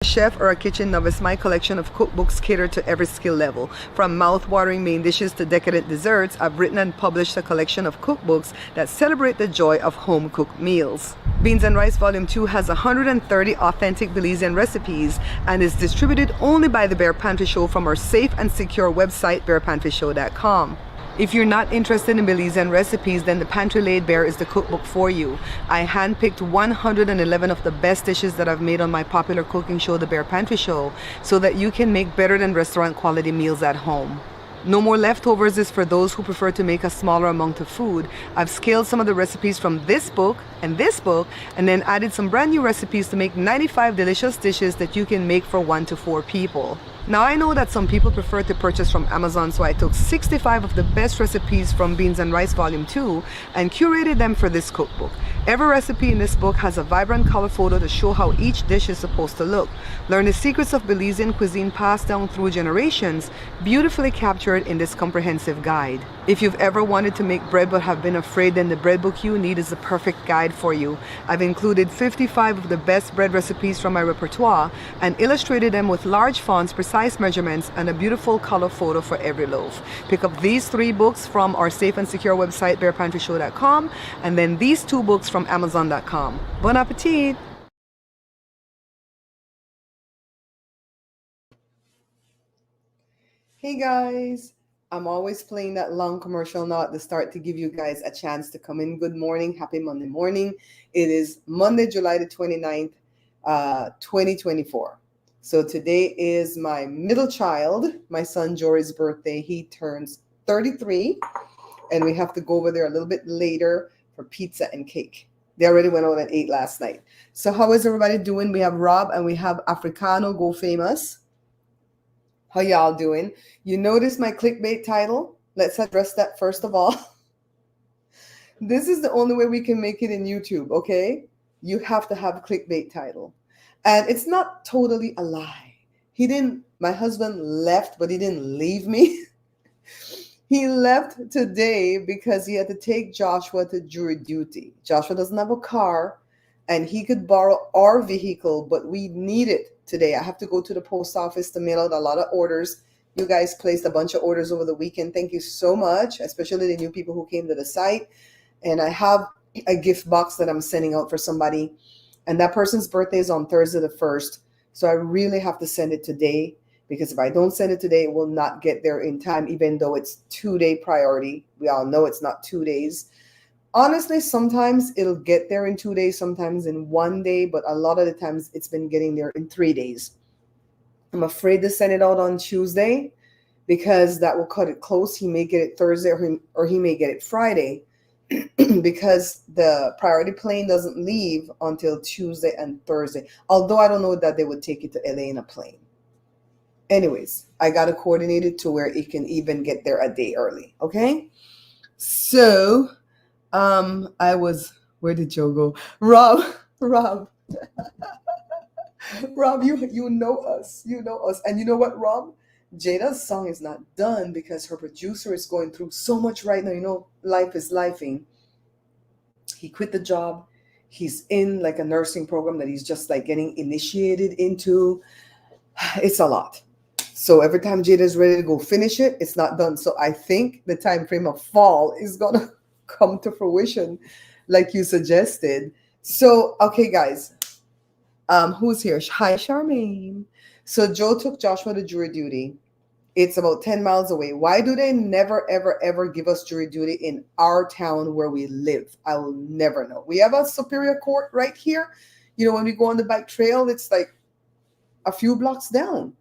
Chef or a kitchen novice, my collection of cookbooks cater to every skill level. From mouth-watering main dishes to decadent desserts, I've written and published a collection of cookbooks that celebrate the joy of home-cooked meals. Beans and Rice Volume 2 has 130 authentic Belizean recipes and is distributed only by the Bear Pantry Show from our safe and secure website, bearpantryshow.com. If you're not interested in Belizean recipes, then the Pantry Laid Bear is the cookbook for you. I handpicked 111 of the best dishes that I've made on my popular cooking show, The Bear Pantry Show, so that you can make better than restaurant quality meals at home. No More Leftovers is for those who prefer to make a smaller amount of food. I've scaled some of the recipes from this book, and then added some brand new recipes to make 95 delicious dishes that you can make for 1 to 4 people. Now I know that some people prefer to purchase from Amazon, so I took 65 of the best recipes from Beans and Rice Volume 2 and curated them for this cookbook. Every recipe in this book has a vibrant color photo to show how each dish is supposed to look. Learn the secrets of Belizean cuisine passed down through generations, beautifully captured in this comprehensive guide. If you've ever wanted to make bread but have been afraid, then the bread book you need is the perfect guide for you. I've included 55 of the best bread recipes from my repertoire and illustrated them with large fonts, precise measurements, and a beautiful color photo for every loaf. Pick up these 3 books from our safe and secure website, bearpantryshow.com, and then these 2 books from amazon.com. Bon appetit! Hey guys, I'm always playing that long commercial now at the start to give you guys a chance to come in. Good morning, happy Monday morning. It is Monday, July the 29th, 2024. So today is my middle child, my son Jory's birthday. He turns 33, and we have to go over there a little bit later for pizza and cake. They already went out and ate last night. So how is everybody doing? We have Rob and we have Africano Go Famous. How y'all doing? You notice my clickbait title? Let's address that first of all. This is the only way we can make it in YouTube, okay? You have to have a clickbait title. And it's not totally a lie. My husband left, but he didn't leave me. He left today because he had to take Joshua to jury duty. Joshua doesn't have a car, and he could borrow our vehicle, but we need it today. I have to go to the post office to mail out a lot of orders. You guys placed a bunch of orders over the weekend. Thank you so much, especially the new people who came to the site. And I have a gift box that I'm sending out for somebody, and that person's birthday is on Thursday the 1st. So I really have to send it today, because if I don't send it today, it will not get there in time, even though it's 2-day priority. We all know it's not 2 days. Honestly, sometimes it'll get there in 2 days, sometimes in 1 day, but a lot of the times it's been getting there in 3 days. I'm afraid to send it out on Tuesday because that will cut it close. He may get it Thursday or he may get it Friday because the priority plane doesn't leave until Tuesday and Thursday. Although I don't know that they would take it to LA in a plane. Anyways, I got to coordinate it to where it can even get there a day early. Okay. So, where did Joe go? Rob, Rob, you know us. And you know what, Rob? Jada's song is not done because her producer is going through so much right now. You know, life is lifing. He quit the job. He's in like a nursing program that he's just like getting initiated into. It's a lot. So every time Jada is ready to go finish it, it's not done. So I think the time frame of fall is going to come to fruition like you suggested. So, okay, guys. Who's here? Hi, Charmaine. So Joe took Joshua to jury duty. It's about 10 miles away. Why do they never, ever, ever give us jury duty in our town where we live? I will never know. We have a Superior Court right here. You know, when we go on the bike trail, it's like a few blocks down.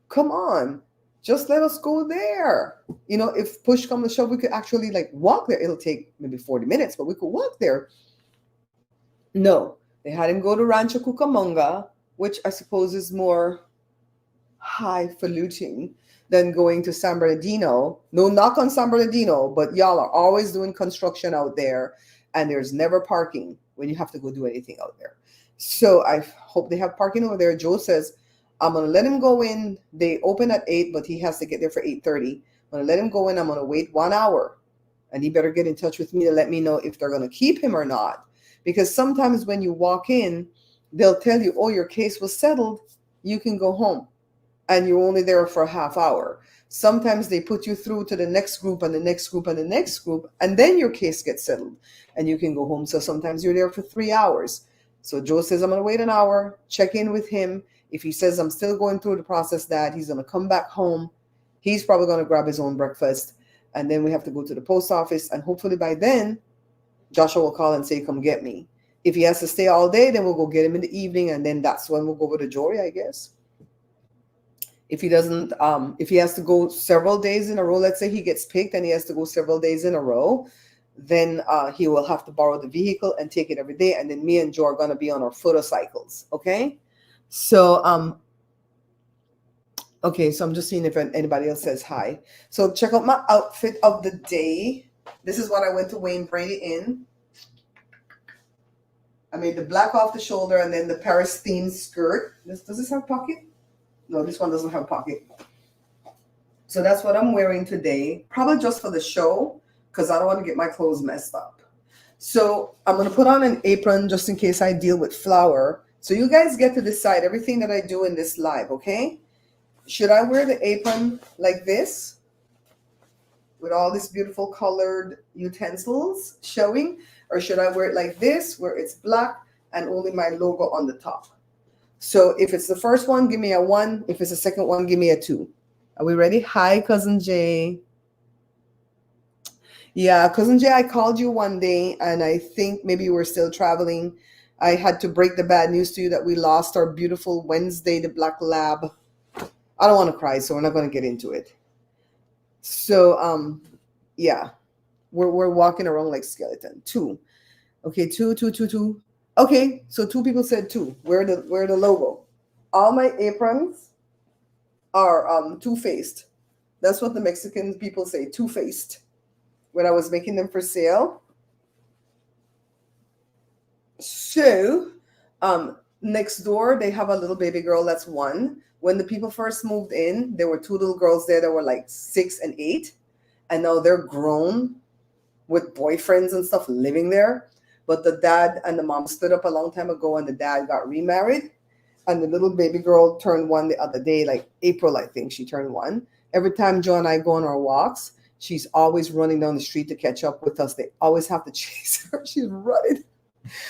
Come on. Just let us go there. You know, if push comes to shove, we could actually like walk there. It'll take maybe 40 minutes, but we could walk there. No, they had him go to Rancho Cucamonga, which I suppose is more highfalutin than going to San Bernardino. No knock on San Bernardino, but y'all are always doing construction out there, and there's never parking when you have to go do anything out there. So I hope they have parking over there. Joe says, I'm going to let him go in. They open at 8, but he has to get there for 8:30. I'm going to let him go in. I'm going to wait 1 hour. And he better get in touch with me to let me know if they're going to keep him or not. Because sometimes when you walk in, they'll tell you, oh, your case was settled. you can go home, and you're only there for a half hour. Sometimes they put you through to the next group and the next group and the next group, and then your case gets settled and you can go home. So sometimes you're there for 3 hours. So Joe says, I'm going to wait an hour, check in with him. If he says, I'm still going through the process, that he's going to come back home, he's probably going to grab his own breakfast. And then we have to go to the post office. And hopefully by then, Joshua will call and say, come get me. If he has to stay all day, then we'll go get him in the evening. And then that's when we'll go over to Jory, I guess. If he doesn't, if he has to go several days in a row, let's say he gets picked and he has to go several days in a row, then he will have to borrow the vehicle and take it every day. And then me and Joe are going to be on our photocycles. Okay. So, okay. So I'm just seeing if anybody else says hi. So check out my outfit of the day. This is what I went to Wayne Brady in. I made the black off the shoulder and then the Paris themed skirt. Does this have pocket? No, this one doesn't have pocket. So that's what I'm wearing today. Probably just for the show, because I don't want to get my clothes messed up. So I'm going to put on an apron just in case I deal with flour. So you guys get to decide everything that I do in this live, okay? Should I wear the apron like this, with all these beautiful colored utensils showing? Or should I wear it like this, where it's black and only my logo on the top? So if it's the first one, give me a 1. If it's the second one, give me a 2. Are we ready? Hi, Cousin Jay. Yeah, Cousin Jay, I called you one day, and I think maybe you were still traveling. I had to break the bad news to you that we lost our beautiful Wednesday, the black lab. I don't want to cry, so we're not going to get into it. So, yeah, we're walking around like skeleton. 2. Okay, 2, 2, 2, 2. Okay, so 2 people said 2. Where the logo? All my aprons are two-faced. That's what the Mexican people say, two-faced. When I was making them for sale. So, next door they have a little baby girl that's 1. When the people first moved in, there were 2 little girls there that were like 6 and 8, and now they're grown with boyfriends and stuff living there. But the dad and the mom split up a long time ago, and the dad got remarried. And the little baby girl turned 1 the other day, like April, I think she turned 1. Every time Joe and I go on our walks, she's always running down the street to catch up with us. They always have to chase her. She's running.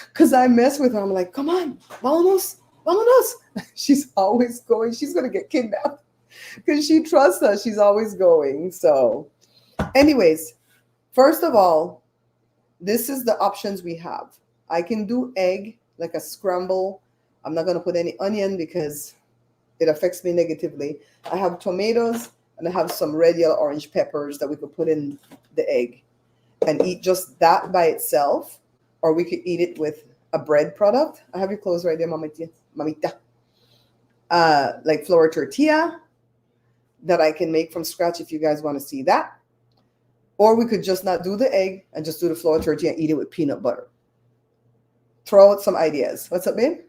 Because I mess with her. I'm like, come on, vámonos, vámonos. She's always going. She's going to get kidnapped. Because she trusts us. She's always going. So, anyways, first of all, this is the options we have. I can do egg, like a scramble. I'm not going to put any onion because it affects me negatively. I have tomatoes and I have some red, yellow, orange peppers that we could put in the egg and eat just that by itself. Or we could eat it with a bread product. I have your clothes right there, mamita. Like flour tortilla that I can make from scratch if you guys want to see that. Or we could just not do the egg and just do the flour tortilla and eat it with peanut butter. Throw out some ideas. What's up, babe?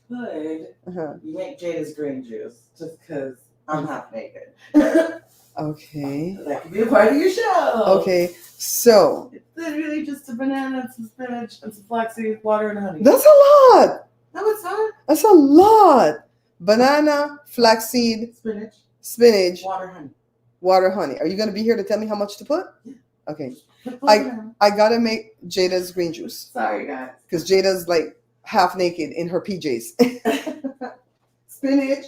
Good. You make Jada's green juice just because I'm half naked. Okay. That could be a part of your show. Okay, so. It's literally just a banana, some spinach, and some flaxseed, water, and honey. That's a lot. No, it's not. That's a lot. Banana, flaxseed, spinach, water, honey. Are you going to be here to tell me how much to put? Yeah. Okay. I got to make Jada's green juice. Sorry, guys. Because Jada's like half naked in her PJs. Spinach.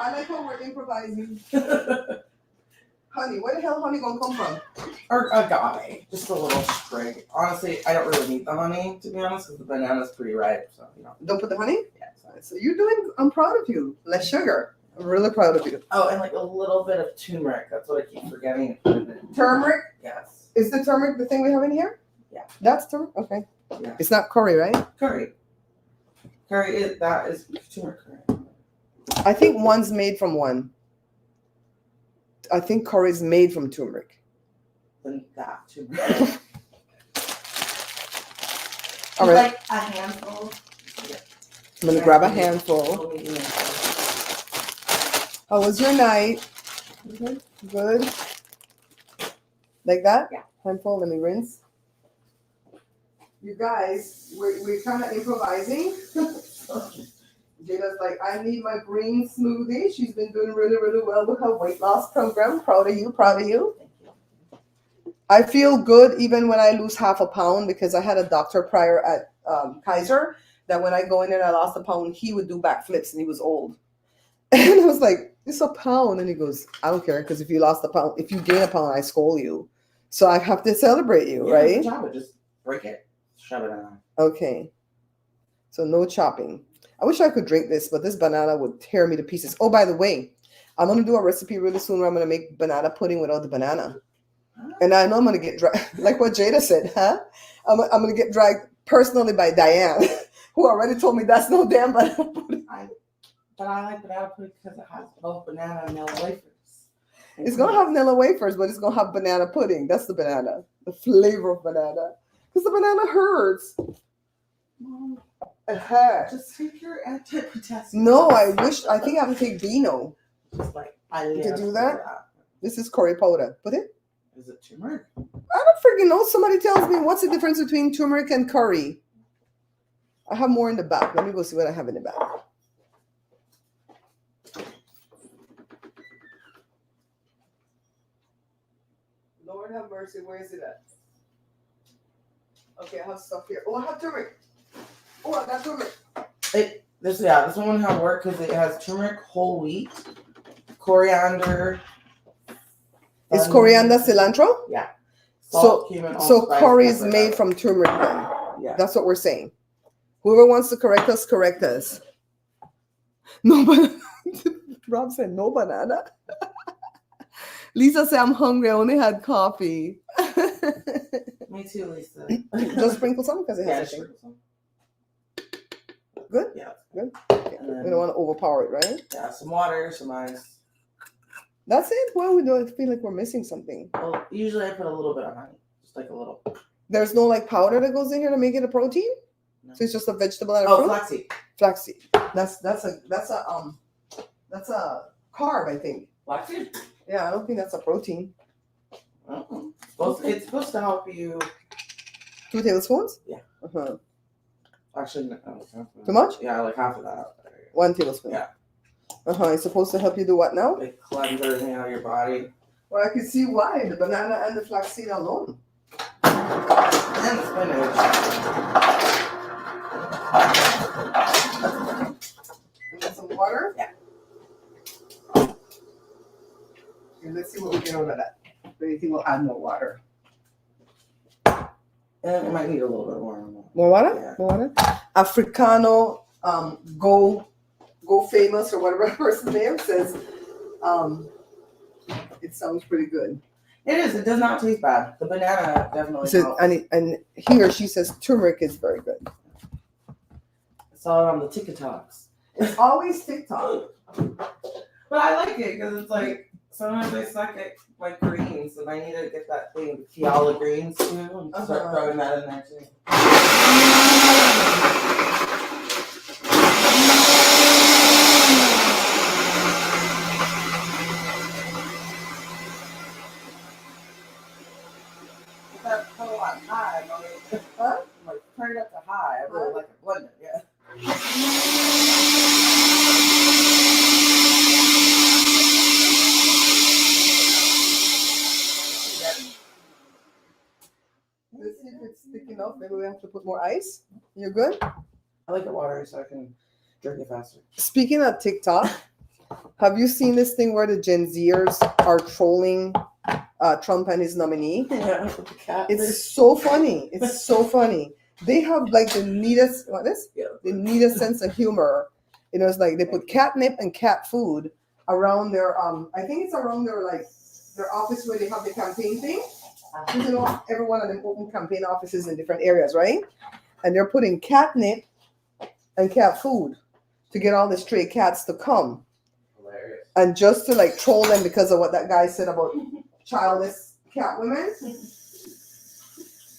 I like how we're improvising. Honey, where the hell honey gonna come from? Or agave, just a little sprig. Honestly, I don't really need the honey, to be honest, because the banana's pretty ripe. So, you know. Don't put the honey? Yeah. Sorry. So you're doing, I'm proud of you. Less sugar. I'm really proud of you. Oh, and like a little bit of turmeric. That's what I keep forgetting. Turmeric? Yes. Is the turmeric the thing we have in here? Yeah. That's turmeric? Okay. Yeah. It's not curry, right? Curry. That is turmeric curry. I think one's made from one. I think curry is made from turmeric. Then that turmeric. All right. Like a handful. Yeah. I'm gonna grab a handful. How was your night? Good. Good. Like that? Yeah. Handful. Let me rinse. You guys, we're kind of improvising. Jada's like, I need my green smoothie. She's been doing really, really well with her weight loss program. Proud of you, proud of you. I feel good even when I lose half a pound because I had a doctor prior at Kaiser that when I go in and I lost a pound, he would do backflips and he was old. And I was like, it's a pound. And he goes, I don't care because if you lost a pound, if you gain a pound, I scold you. So I have to celebrate you, right? Just break it, shove it down. Okay. So no chopping. I wish I could drink this, but this banana would tear me to pieces. Oh, by the way, I'm going to do a recipe really soon where I'm going to make banana pudding without the banana. And I know I'm going to get dragged, like what Jada said, huh? I'm going to get dragged personally by Diane, who already told me that's no damn banana pudding. But I like banana pudding because it has both banana and Nilla wafers. It's going to have Nilla wafers, but it's going to have banana pudding. That's the banana, the flavor of banana. Because the banana hurts. Mom, it hurts. Just take your antipotassium. No, I think I have to take Beano. Just like, to do that? This is curry powder. Put it. Is it turmeric? I don't freaking know. Somebody tells me what's the difference between turmeric and curry. I have more in the back. Let me go see what I have in the back. Lord have mercy. Where is it at? Okay, I have stuff here. Oh, I have turmeric. Oh, I got turmeric. This one won't have work because it has turmeric, whole wheat, coriander. Is coriander cilantro? Yeah. Salt, so cumin, curry is made from turmeric then. Yeah. That's what we're saying. Whoever wants to correct us, correct us. No banana. Rob said no banana. Lisa said, I'm hungry. I only had coffee. Me too, Lisa. Just sprinkle some because it has sprinkle some. Good? Yeah. Good? Okay. We don't want to overpower it, right? Yeah, some water, some ice. That's it? Well, we don't feel like we're missing something. Well, usually I put a little bit of honey. Just like a little. There's no like powder that goes in here to make it a protein? No. So it's just a vegetable and a fruit? Flaxseed. Flaxseed. That's a carb, I think. Flaxseed? Yeah, I don't think that's a protein. It's supposed to help you. 2 tablespoons? Yeah. Uh-huh. Actually, no. Too much? Yeah, like half of that. 1 tablespoon. Yeah. It's supposed to help you do what now? Like cleanse everything out of your body. Well, I can see why. The banana and the flaxseed alone. And spinach. You want some water? Yeah. Okay, let's see what we get out of that. Do you think we'll add more water? And it might need a little bit more. More water? Yeah. More water? Africano, go famous or whatever person's name says. It sounds pretty good. It is. It does not taste bad. The banana definitely helps. And he or she says turmeric is very good. I saw it on the TikToks. It's always TikTok. But I like it because it's like sometimes I suck at like greens and I need to get that thing Fiala greens too and start throwing that in there too. High, huh? Like turn it up to high. I really like it blended, yeah. Let's see if it's thick enough. Maybe we have to put more ice. You're good? I like it watery so I can drink it faster. Speaking of TikTok, have you seen this thing where the Gen Zers are trolling Trump and his nominee? Yeah, with the cat. It's so funny. It's so funny. They have like the neatest the neatest sense of humor. You know, it's like they put catnip and cat food around their I think it's around their office where they have the campaign thing. Because you know every one of them open campaign offices in different areas, right? And they're putting catnip and cat food to get all the stray cats to come. Hilarious. And just to like troll them because of what that guy said about childless cat women.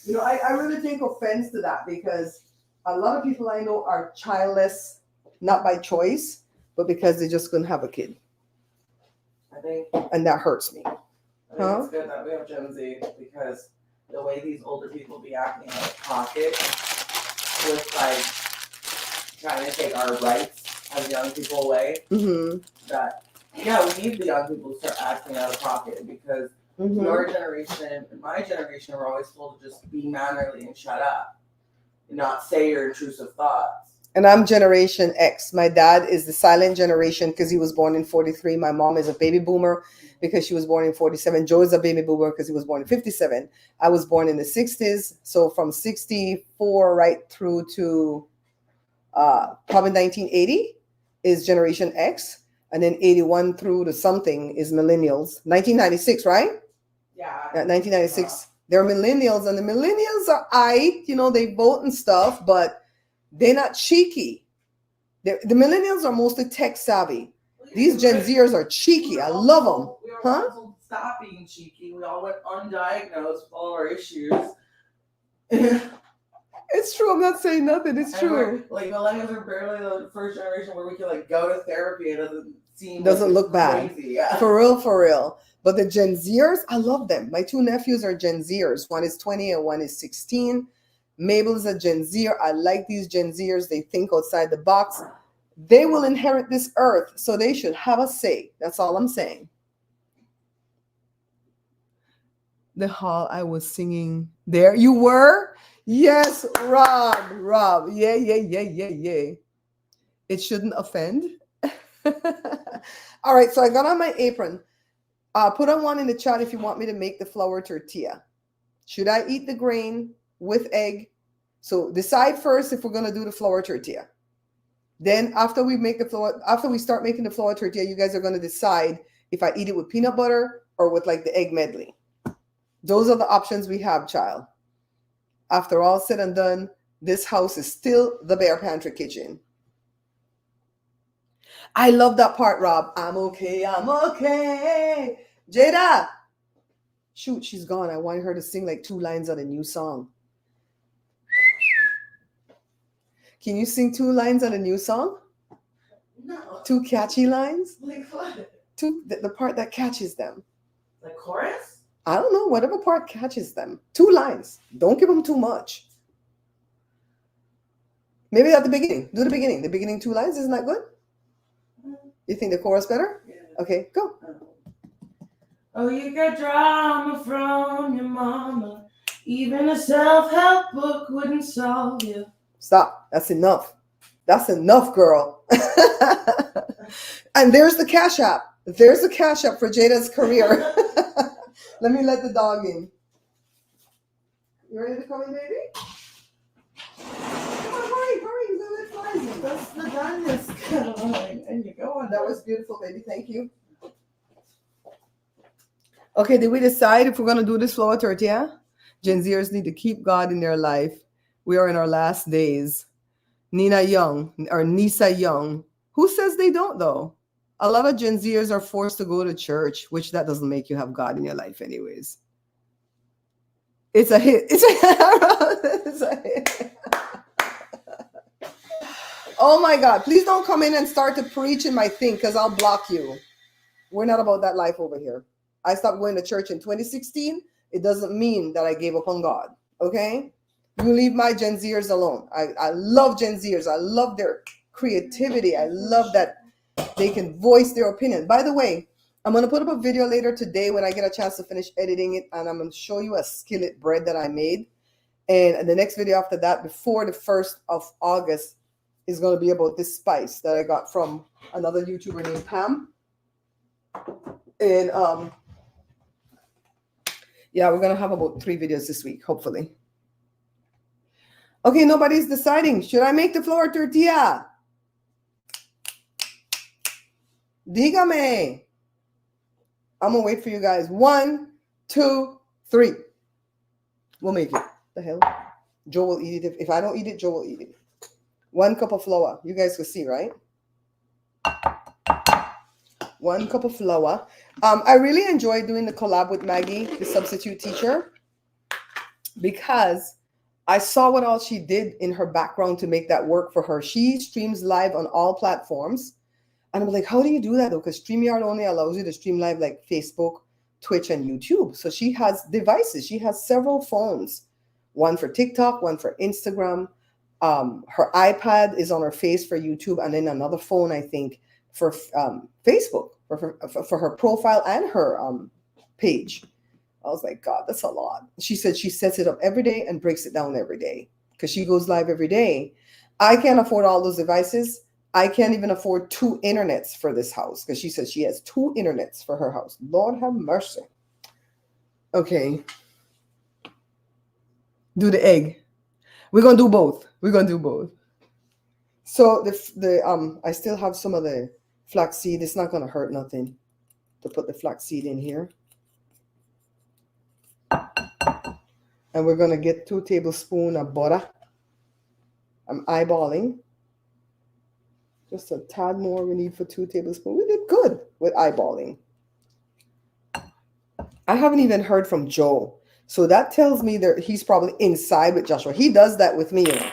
You know, I really take offense to that because a lot of people I know are childless, not by choice, but because they just couldn't have a kid. I think. And that hurts me. It's good that we have Gen Z because the way these older people be acting out of pocket with like trying to take our rights as young people away. That yeah, we need the young people to start acting out of pocket because your generation and my generation were always told to just be mannerly and shut up and not say your intrusive thoughts. And I'm Generation X. My dad is the silent generation because he was born in 43. My mom is a baby boomer because she was born in 47. Joe is a baby boomer because he was born in 57. I was born in the 60s. So from 64 right through to probably 1980 is Generation X. And then 81 through to something is millennials. 1996, right? Yeah. 1996. They're millennials. And the millennials are they vote and stuff, but they're not cheeky. The millennials are mostly tech savvy. These Gen Zers are cheeky. I love them. We were told stop being cheeky. We all went undiagnosed with all our issues. It's true. I'm not saying nothing. It's true. Like millennials are barely the first generation where we can like go to therapy. It doesn't look bad. Crazy. Yeah. For real. But the Gen Zers, I love them. My two nephews are Gen Zers. One is 20 and one is 16. Mabel is a Gen Zer. I like these Gen Zers. They think outside the box. They will inherit this earth, so they should have a say. That's all I'm saying. The hall I was singing there. You were? Yes, Rob. Yeah. It shouldn't offend. All right, so I got on my apron. Put on one in the chat if you want me to make the flour tortilla. Should I eat the grain with egg? So decide first if we're going to do the flour tortilla. Then after we start making the flour tortilla, you guys are going to decide if I eat it with peanut butter or with like the egg medley. Those are the options we have, child. After all said and done, this house is still the Bear Pantry kitchen. I love that part, Rob. I'm okay. Jada. Shoot, she's gone. I want her to sing like 2 lines of a new song. Can you sing 2 lines on a new song? No. 2 catchy lines? Like what? The part that catches them. Like chorus? I don't know. Whatever part catches them. 2 lines. Don't give them too much. Maybe at the beginning. Do the beginning. The beginning 2 lines. Isn't that good? You think the chorus better? Yeah. Okay, go. Oh, you got drama from your mama. Even a self-help book wouldn't solve you. Stop. That's enough. That's enough, girl. And there's the Cash App. There's the Cash App for Jada's career. Let me let the dog in. You ready to come in, baby? Come on, hurry. You gotta let flies in. That's the darkness kind of line. And you go on. That was beautiful, baby. Thank you. Okay, did we decide if we're going to do this flour tortilla? Gen Zers need to keep God in their life. We are in our last days. Nisa Young. Who says they don't, though? A lot of Gen Zers are forced to go to church, which that doesn't make you have God in your life anyways. It's a hit. It's a hit. Oh, my God. Please don't come in and start to preach in my thing because I'll block you. We're not about that life over here. I stopped going to church in 2016. It doesn't mean that I gave up on God. Okay? You leave my Gen Zers alone. I love Gen Zers. I love their creativity. I love that they can voice their opinion. By the way, I'm going to put up a video later today when I get a chance to finish editing it, and I'm going to show you a skillet bread that I made. And the next video after that, before the 1st of August, is going to be about this spice that I got from another YouTuber named Pam. And yeah, we're going to have about 3 videos this week, hopefully. Okay, nobody's deciding. Should I make the flour tortilla? Dígame. I'm going to wait for you guys. 1, 2, 3. We'll make it. The hell? Joe will eat it. If I don't eat it, Joe will eat it. 1 cup of flour. You guys can see, right? 1 cup of flour. I really enjoyed doing the collab with Maggie, the substitute teacher, because I saw what all she did in her background to make that work for her. She streams live on all platforms. And I'm like, how do you do that though? Because StreamYard only allows you to stream live like Facebook, Twitch and YouTube. So she has devices. She has several phones, one for TikTok, one for Instagram. Her iPad is on her face for YouTube, and then another phone, I think, for Facebook, for her profile and her page. I was like, God, that's a lot. She said she sets it up every day and breaks it down every day because she goes live every day. I can't afford all those devices. I can't even afford 2 internets for this house because she says she has 2 internets for her house. Lord have mercy. Okay. Do the egg. We're gonna do both. We're gonna do both. So I still have some of the flaxseed. It's not gonna hurt nothing to put the flaxseed in here. And we're gonna get 2 tablespoons of butter. I'm eyeballing. Just a tad more we need for 2 tablespoons. We did good with eyeballing. I haven't even heard from Joe. So that tells me that he's probably inside with Joshua. He does that with me, you know.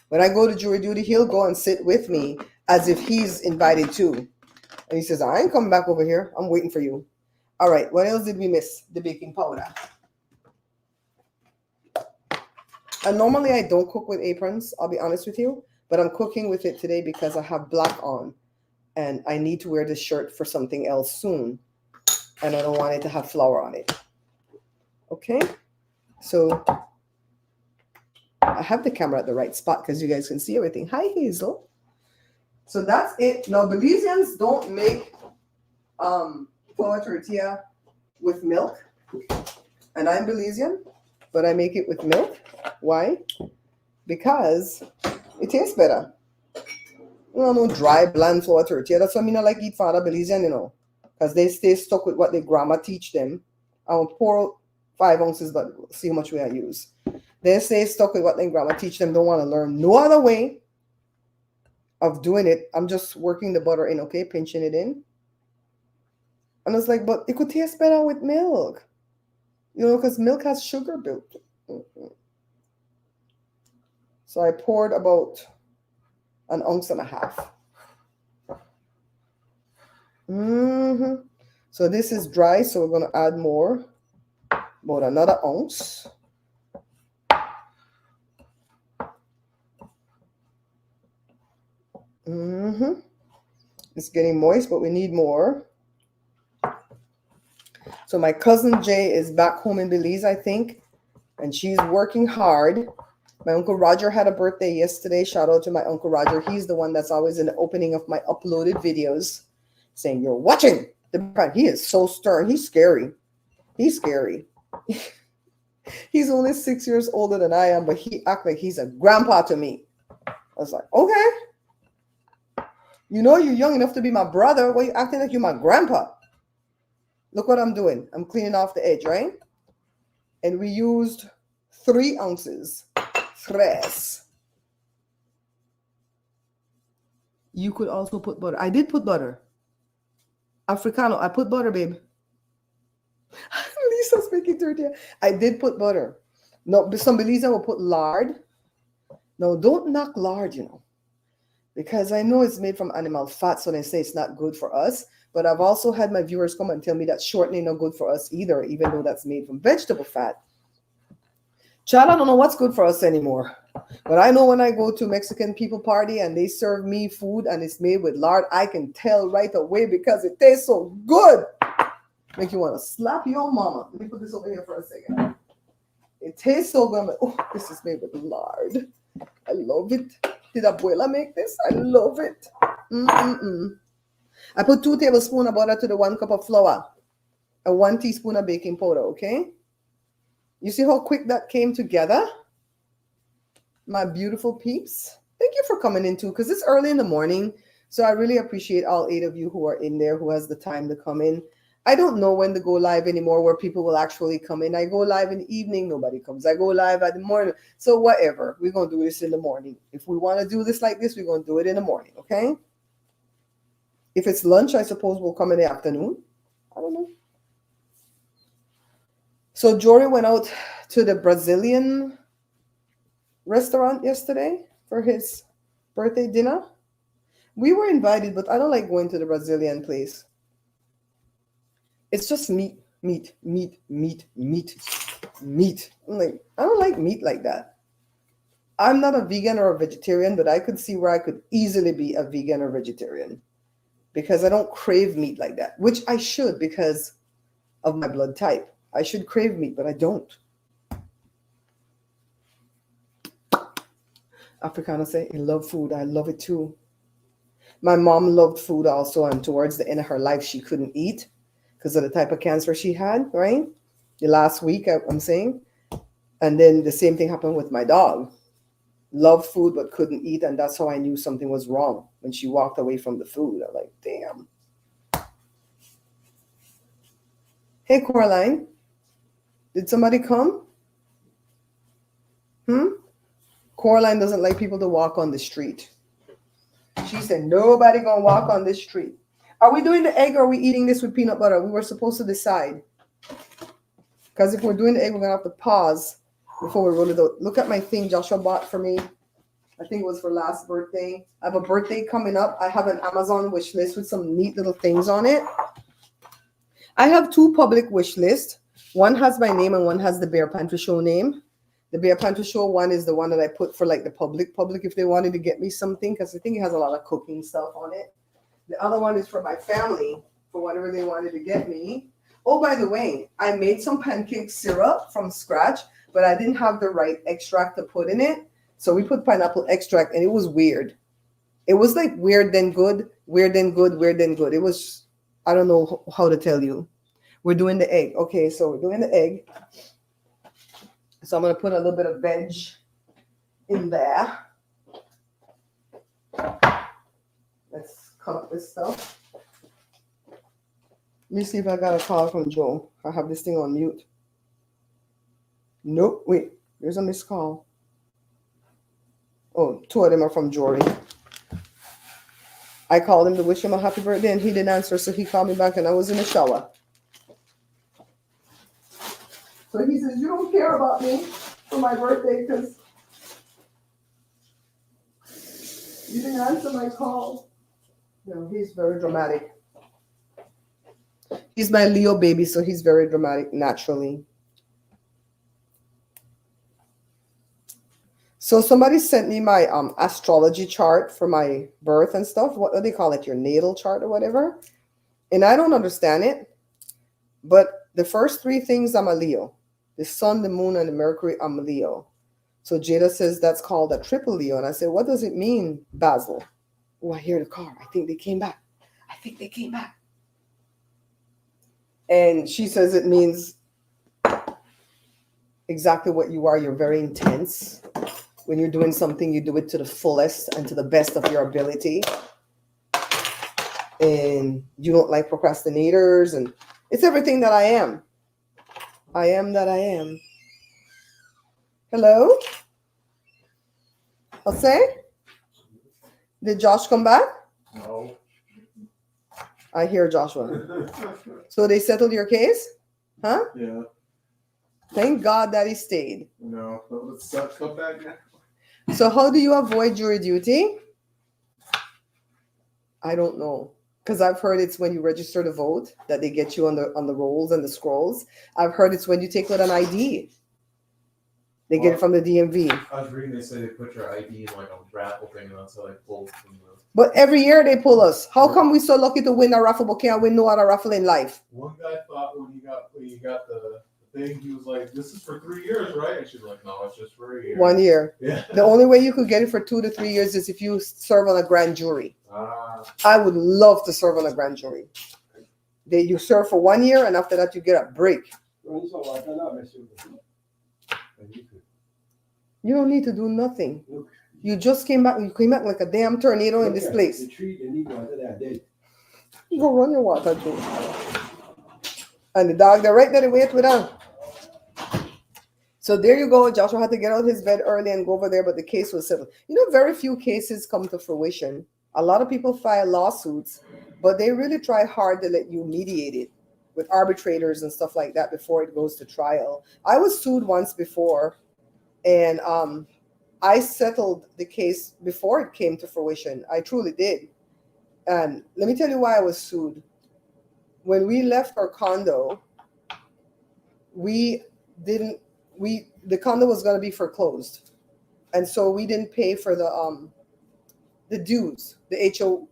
When I go to jury duty, he'll go and sit with me as if he's invited too. And he says, I ain't coming back over here. I'm waiting for you. All right, what else did we miss? The baking powder. And normally I don't cook with aprons, I'll be honest with you. But I'm cooking with it today because I have black on. And I need to wear this shirt for something else soon. And I don't want it to have flour on it. Okay? So I have the camera at the right spot because you guys can see everything. Hi, Hazel. So that's it. Now, Belizeans don't make flour tortilla with milk. And I'm Belizean, but I make it with milk. Why? Because it tastes better. You know, no dry, bland flour tortilla. That's why I mean I like eat Father Belizean, you know. Because they stay stuck with what their grandma teach them. I'll pour 5 ounces, but see how much way I use. They stay stuck with what their grandma teach them. Don't want to learn no other way of doing it. I'm just working the butter in, okay? Pinching it in. And it's like, but it could taste better with milk. You know, because milk has sugar built. So I poured about 1.5 ounces. So this is dry, so we're going to add more. About another ounce. It's getting moist, but we need more. So my cousin Jay is back home in Belize, I think, and she's working hard. My Uncle Roger had a birthday yesterday. Shout out to my Uncle Roger. He's the one that's always in the opening of my uploaded videos saying, you're watching. He is so stern. He's scary. He's scary. He's only 6 years older than I am, but he acts like he's a grandpa to me. I was like, okay. You know you're young enough to be my brother. Why are you acting like you're my grandpa? Look what I'm doing. I'm cleaning off the edge, right? And we used 3 ounces. 3. You could also put butter. I did put butter. Africano. I put butter, babe. Lisa's making tortilla. I did put butter. No, some Belizean will put lard. No, don't knock lard, you know. Because I know it's made from animal fat, so they say it's not good for us. But I've also had my viewers come and tell me that shortening not good for us either, even though that's made from vegetable fat. Child, I don't know what's good for us anymore. But I know when I go to Mexican people party and they serve me food and it's made with lard, I can tell right away because it tastes so good. Make you want to slap your mama. Let me put this over here for a second. It tastes so good. I'm like, oh, this is made with lard. I love it. Did Abuela make this? I love it. I put 2 tablespoons of butter to the 1 cup of flour. And 1 teaspoon of baking powder, okay? You see how quick that came together? My beautiful peeps. Thank you for coming in too, because it's early in the morning. So I really appreciate all 8 of you who are in there, who has the time to come in. I don't know when to go live anymore where people will actually come in. I go live in the evening, nobody comes. I go live at the morning. So whatever, we're going to do this in the morning. If we want to do this like this, we're going to do it in the morning, okay? If it's lunch, I suppose we'll come in the afternoon. I don't know. So Jory went out to the Brazilian restaurant yesterday for his birthday dinner. We were invited, but I don't like going to the Brazilian place. It's just meat. Meat, meat, meat, meat, meat. I'm like, I don't like meat like that. I'm not a vegan or a vegetarian, but I could see where I could easily be a vegan or vegetarian because I don't crave meat like that, which I should because of my blood type. I should crave meat, but I don't. Africana say, I love food. I love it too. My mom loved food also, and towards the end of her life, she couldn't eat because of the type of cancer she had, right? The last week, I'm saying. And then the same thing happened with my dog. Loved food, but couldn't eat, and that's how I knew something was wrong when she walked away from the food. I'm like, damn. Hey, Coraline, did somebody come? Coraline doesn't like people to walk on the street. She said, nobody gonna walk on this street. Are we doing the egg or are we eating this with peanut butter? We were supposed to decide. Because if we're doing the egg, we're gonna have to pause before we roll it out. Look at my thing Joshua bought for me. I think it was for last birthday. I have a birthday coming up. I have an Amazon wish list with some neat little things on it. I have 2 public wish lists. One has my name and one has the Bear Pantry Show name. The Bear Pantry Show one is the one that I put for like the public if they wanted to get me something, because I think it has a lot of cooking stuff on it. The other one is for my family for whatever they wanted to get me. Oh, by the way, I made some pancake syrup from scratch, but I didn't have the right extract to put in it. So we put pineapple extract and it was weird. It was like weird then good, weird then good, weird then good. It was, I don't know how to tell you. We're doing the egg. Okay, so we're doing the egg. So I'm going to put a little bit of veg in there. Let's cut up this stuff. Let me see if I got a call from Joe. I have this thing on mute. Nope. Wait, there's a missed call. Oh, 2 of them are from Jory. I called him to wish him a happy birthday and he didn't answer, so he called me back and I was in the shower. So he says, you don't care about me for my birthday because you didn't answer my call. No, he's very dramatic. He's my Leo baby, so he's very dramatic naturally. So somebody sent me my astrology chart for my birth and stuff. What do they call it? Your natal chart or whatever. And I don't understand it. But the first 3 things, I'm a Leo. The sun, the moon, and the Mercury, I'm a Leo. So Jada says that's called a triple Leo. And I said, what does it mean, Basil? Oh, I hear the car. I think they came back. And she says it means exactly what you are. You're very intense. When you're doing something, you do it to the fullest and to the best of your ability. And you don't like procrastinators. And it's everything that I am. I am that I am. Hello? Jose? Did Josh come back? No. I hear Joshua. So they settled your case? Huh? Yeah. Thank God that he stayed. No. Let's come back now. So how do you avoid jury duty? I don't know. Because I've heard it's when you register to vote that they get you on the rolls and the scrolls. I've heard it's when you take out an ID. They get it from the DMV. I was reading they say they put your ID in like a raffle thing and that's how they pull from the... But every year they pull us. How come we so lucky to win a raffle but can't win no other raffle in life? One guy thought when you got the thing, he was like, this is for 3 years, right? And she's like, no, it's just for a year. 1 year. Yeah. The only way you could get it for 2 to 3 years is if you serve on a grand jury. I would love to serve on a grand jury. You serve for 1 year and after that you get a break. You don't need to do nothing. You just came back. You came back like a damn tornado in this place. Go run your water, Joe. And the dog, they're right there to wait with them. So there you go. Joshua had to get out of his bed early and go over there, but the case was settled. You know, very few cases come to fruition. A lot of people file lawsuits, but they really try hard to let you mediate it with arbitrators and stuff like that before it goes to trial. I was sued once before, and I settled the case before it came to fruition. I truly did. And let me tell you why I was sued. When we left our condo, we didn't the condo was going to be foreclosed, and so we didn't pay for the dues, the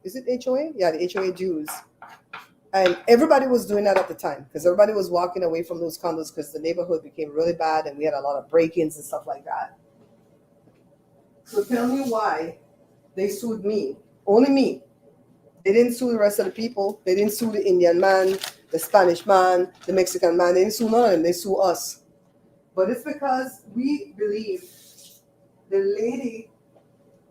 is it HOA? Yeah, the HOA dues. And everybody was doing that at the time because everybody was walking away from those condos because the neighborhood became really bad and we had a lot of break-ins and stuff like that. So tell me why they sued me. Only me. They didn't sue the rest of the people. They didn't sue the Indian man, the Spanish man, the Mexican man. They didn't sue none of them. They sue us. But it's because we believe the lady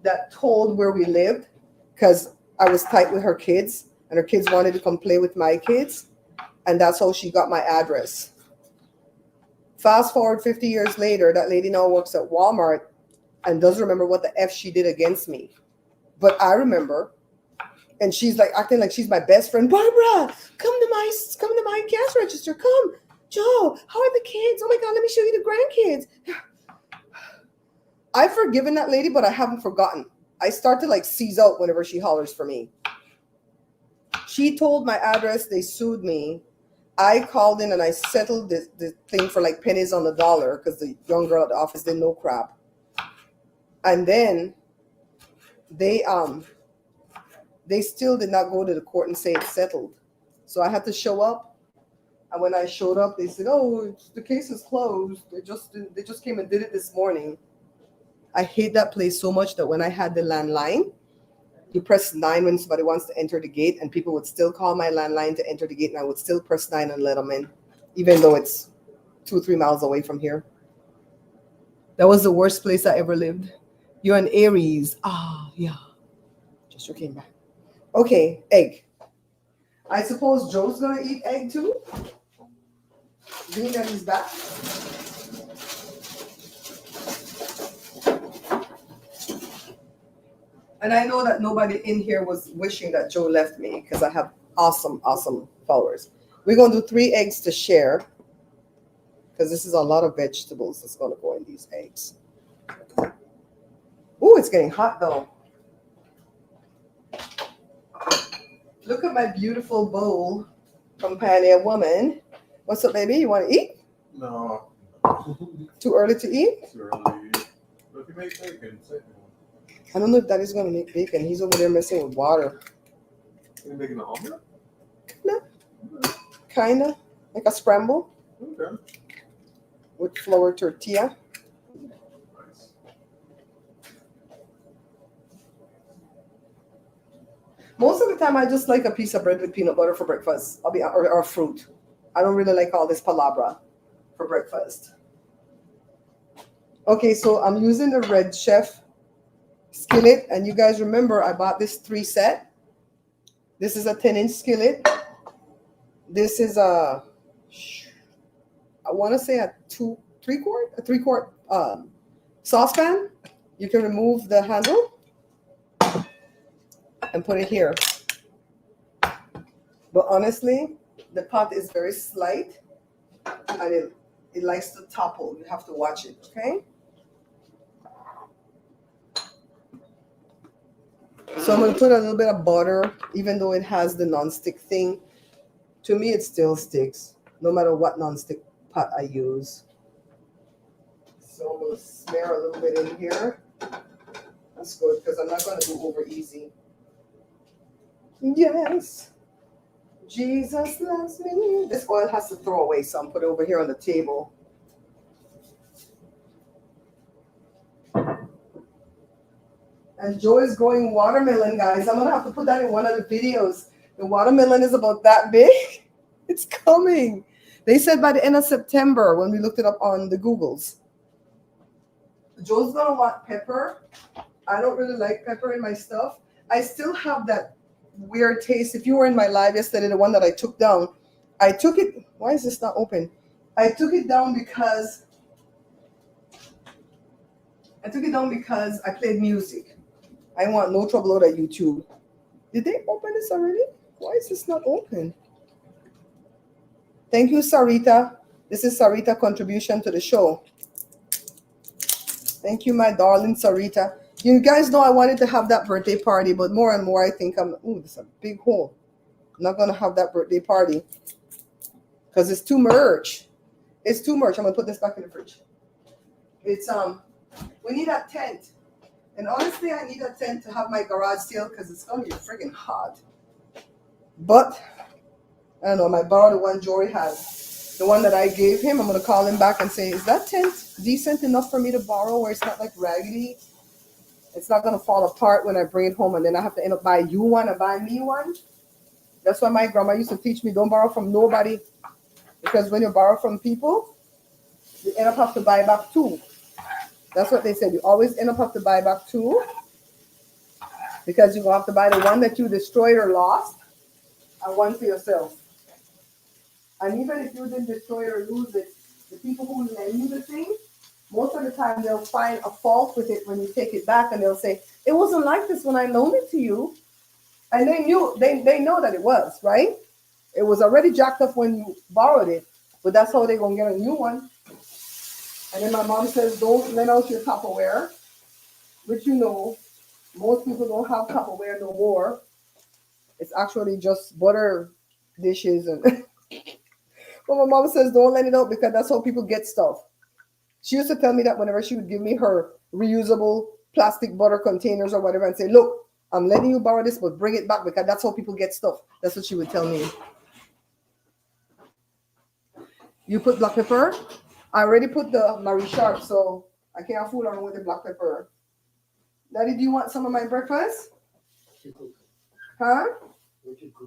that told where we lived, because I was tight with her kids and her kids wanted to come play with my kids, and that's how she got my address. Fast forward 50 years later, that lady now works at Walmart and doesn't remember what the F she did against me. But I remember, and she's like acting like she's my best friend. Barbara, come to my gas register. Come, Joe, how are the kids? Oh my God, let me show you the grandkids. I've forgiven that lady, but I haven't forgotten. I start to like seize out whenever she hollers for me. She told my address. They sued me. I called in and I settled the thing for like pennies on the dollar because the young girl at the office didn't know crap. And then they still did not go to the court and say it's settled. So I had to show up. And when I showed up, they said, "Oh, the case is closed. They just came and did it this morning." I hate that place so much that when I had the landline, you press 9 when somebody wants to enter the gate, and people would still call my landline to enter the gate, and I would still press 9 and let them in, even though it's 2 or 3 miles away from here. That was the worst place I ever lived. You're an Aries. Ah, yeah. Just came back. Okay, egg. I suppose Joe's gonna eat egg too, being that he's back. And I know that nobody in here was wishing that Joe left me because I have awesome, awesome followers. We're going to do 3 eggs to share because this is a lot of vegetables that's going to go in these eggs. Oh, it's getting hot though. Look at my beautiful bowl from Pioneer Woman. What's up, baby? You want to eat? No. Too early to eat? Too early to eat. But if you make bacon, say I don't know if Daddy's going to make bacon. He's over there messing with water. Are you making an omelet? No. Kind of. Like a scramble. Okay. With flour tortilla. Nice. Most of the time, I just like a piece of bread with peanut butter for breakfast. Or fruit. I don't really like all this palabra for breakfast. Okay, so I'm using the Red Chef skillet, and you guys remember I bought this 3 set. This is a 10-inch skillet. This is I want to say a 3 quart saucepan. You can remove the handle and put it here. But honestly, the pot is very slight and it likes to topple. You have to watch it, okay? So I'm going to put a little bit of butter, even though it has the non-stick thing. To me, it still sticks, no matter what non-stick pot I use. So I'm going to smear a little bit in here. That's good, because I'm not going to go over easy. Yes, Jesus loves me. This oil has to throw away, so I'm put it over here on the table. And Joe is growing watermelon, guys. I'm going to have to put that in one of the videos. The watermelon is about that big. It's coming. They said by the end of September when we looked it up on the Googles. Joe's going to want pepper. I don't really like pepper in my stuff. I still have that weird taste. If you were in my live yesterday, the one that I took down, I took it. Why is this not open? I took it down because I played music. I want no trouble out of YouTube. Did they open this already? Why is this not open? Thank you, Sarita. This is Sarita's contribution to the show. Thank you, my darling Sarita. You guys know I wanted to have that birthday party, but more and more I think there's a big hole. I'm not going to have that birthday party because it's too much. It's too much. I'm gonna put this back in the fridge. It's we need a tent. And honestly, I need a tent to have my garage sale because it's gonna be friggin' hot. But I don't know, I borrowed the one Jory has. The one that I gave him, I'm gonna call him back and say, is that tent decent enough for me to borrow where it's not like raggedy? It's not gonna fall apart when I bring it home and then I have to end up buy you one or buy me one. That's why my grandma used to teach me, don't borrow from nobody. Because when you borrow from people, you end up have to buy back two. That's what they said. You always end up have to buy back two. Because you're gonna have to buy the one that you destroyed or lost and one for yourself. And even if you didn't destroy it or lose it, the people who lend you the thing, most of the time they'll find a fault with it when you take it back and they'll say, it wasn't like this when I loaned it to you. And they know that it was, right? It was already jacked up when you borrowed it, but that's how they're gonna get a new one. And then my mom says, don't lend out your Tupperware, which most people don't have Tupperware no more. It's actually just butter dishes and but my mom says don't lend it out because that's how people get stuff. She used to tell me that whenever she would give me her reusable plastic butter containers or whatever and say, look, I'm letting you borrow this, but bring it back because that's how people get stuff. That's what she would tell me. You put black pepper? I already put the Marie Sharp, so I can't fool around with the black pepper. Daddy, do you want some of my breakfast? Huh?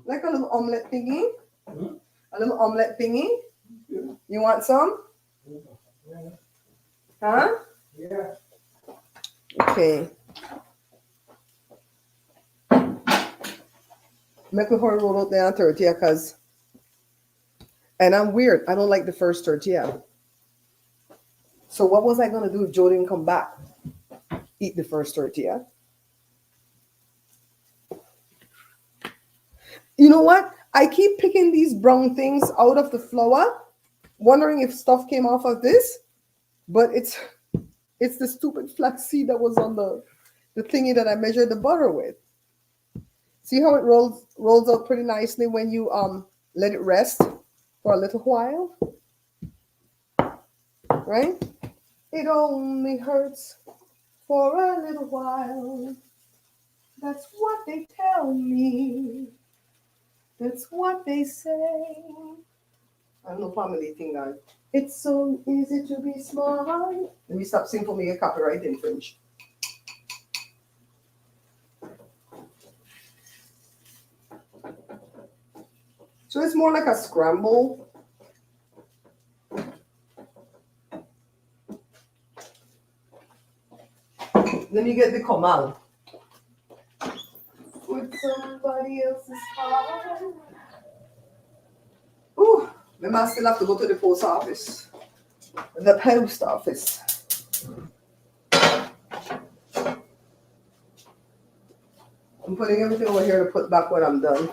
Like a little omelette thingy? A little omelette thingy? You want some? Huh? Yeah. Okay. Make me hurry roll out the tortilla because, and I'm weird. I don't like the first tortilla. So what was I gonna do if Joe didn't come back? Eat the first tortilla. You know what? I keep picking these brown things out of the flour, wondering if stuff came off of this, but it's the stupid flaxseed that was on the thingy that I measured the butter with. See how it rolls out pretty nicely when you let it rest for a little while, right? It only hurts for a little while. That's what they tell me. That's what they say. I don't know family thing, guys. It's so easy to be smart. Let me stop singing for me a copyright infringe. So it's more like a scramble. Then you get the comal. With somebody else's heart. Ooh, the man still have to go to the post office. The post office. I'm putting everything over here to put back when I'm done.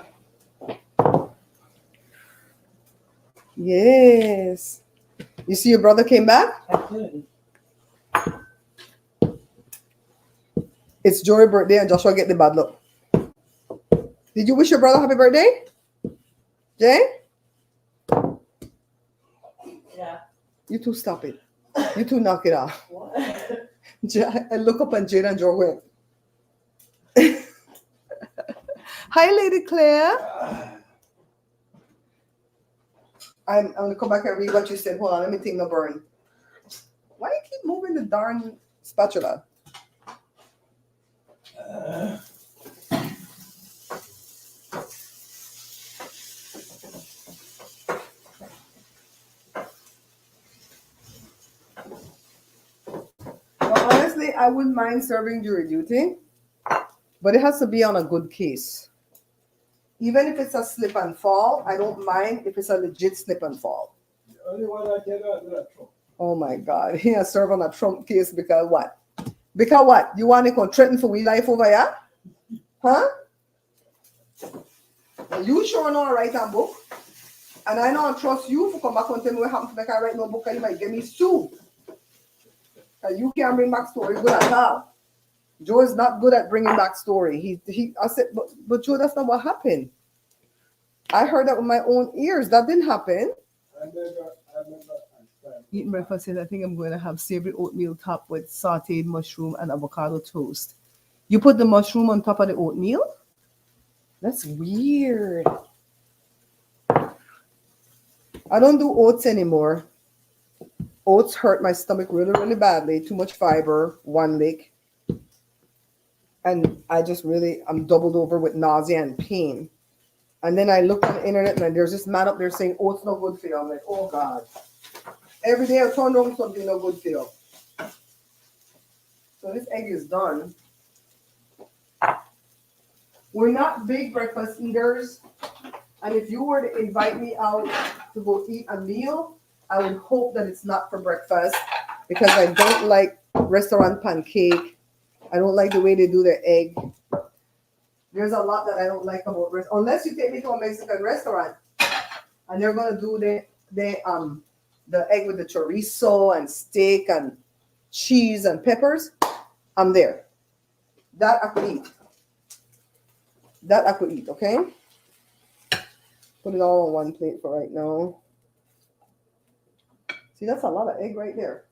Yes. You see your brother came back? I couldn't. It's Jory's birthday and Joshua get the bad luck. Did you wish your brother happy birthday? Jay? Yeah. You two stop it. You two knock it off. What? I look up and Jada and Joe went. Hi, Lady Claire. I'm going to come back and read what you said. Hold on, let me think the burn. Why do you keep moving the darn spatula? Well, honestly, I wouldn't mind serving jury duty, but it has to be on a good case. Even if it's a slip and fall, I don't mind if it's a legit slip and fall. The only one I cannot do that Trump. Oh my God, he has served on a Trump case because what? Because what? You want to go threaten for we life over here? Huh? You sure know I write a book, and I don't trust you for come back and tell me what happened to make I write no book and you might get me sued. Because you can't bring back story good at all. Joe is not good at bringing back story. I said, but Joe, that's not what happened. I heard that with my own ears. That didn't happen. I remember Eating breakfast is I think I'm going to have savory oatmeal topped with sauteed mushroom and avocado toast. You put the mushroom on top of the oatmeal? That's weird. I don't do oats anymore. Oats hurt my stomach really, really badly. Too much fiber, one lick. And I'm doubled over with nausea and pain. And then I look on the internet and there's this man up there saying oats no good for you. I'm like, oh God. Every day I turn on something no good for you. So this egg is done. We're not big breakfast eaters. And if you were to invite me out to go eat a meal, I would hope that it's not for breakfast because I don't like restaurant pancake. I don't like the way they do their egg. There's a lot that I don't like about unless you take me to a Mexican restaurant and they're gonna do the egg with the chorizo and steak and cheese and peppers. I'm there. That I could eat. That I could eat, okay? Put it all on one plate for right now. See, that's a lot of egg right there.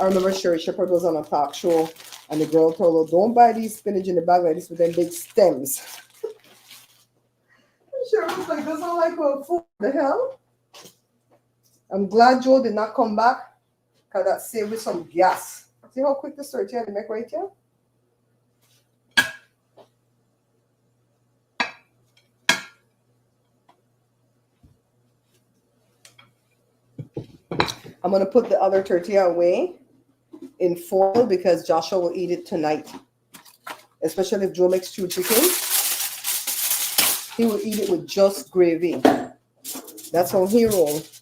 I remember Sherry Shepherd was on a talk show and the girl told her, don't buy these spinach in the bag like this with them big stems. Sherry was like, that's not like food. The hell? I'm glad Joe did not come back because that saved with some gas. See how quick the search had to make right here? I'm going to put the other tortilla away in foil because Joshua will eat it tonight. Especially if Joe makes stewed chicken. He will eat it with just gravy. That's how he rolls.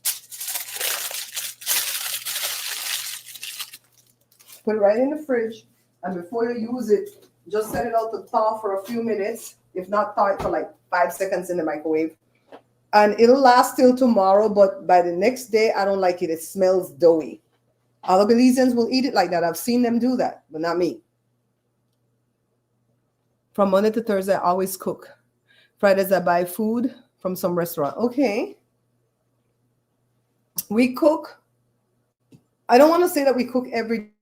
Put it right in the fridge. And before you use it, just set it out to thaw for a few minutes. If not, thaw it for like 5 seconds in the microwave. And it'll last till tomorrow, but by the next day, I don't like it. It smells doughy. Other Belizeans will eat it like that. I've seen them do that, but not me. From Monday to Thursday, I always cook. Fridays, I buy food from some restaurant. Okay. We cook. I don't want to say that we cook every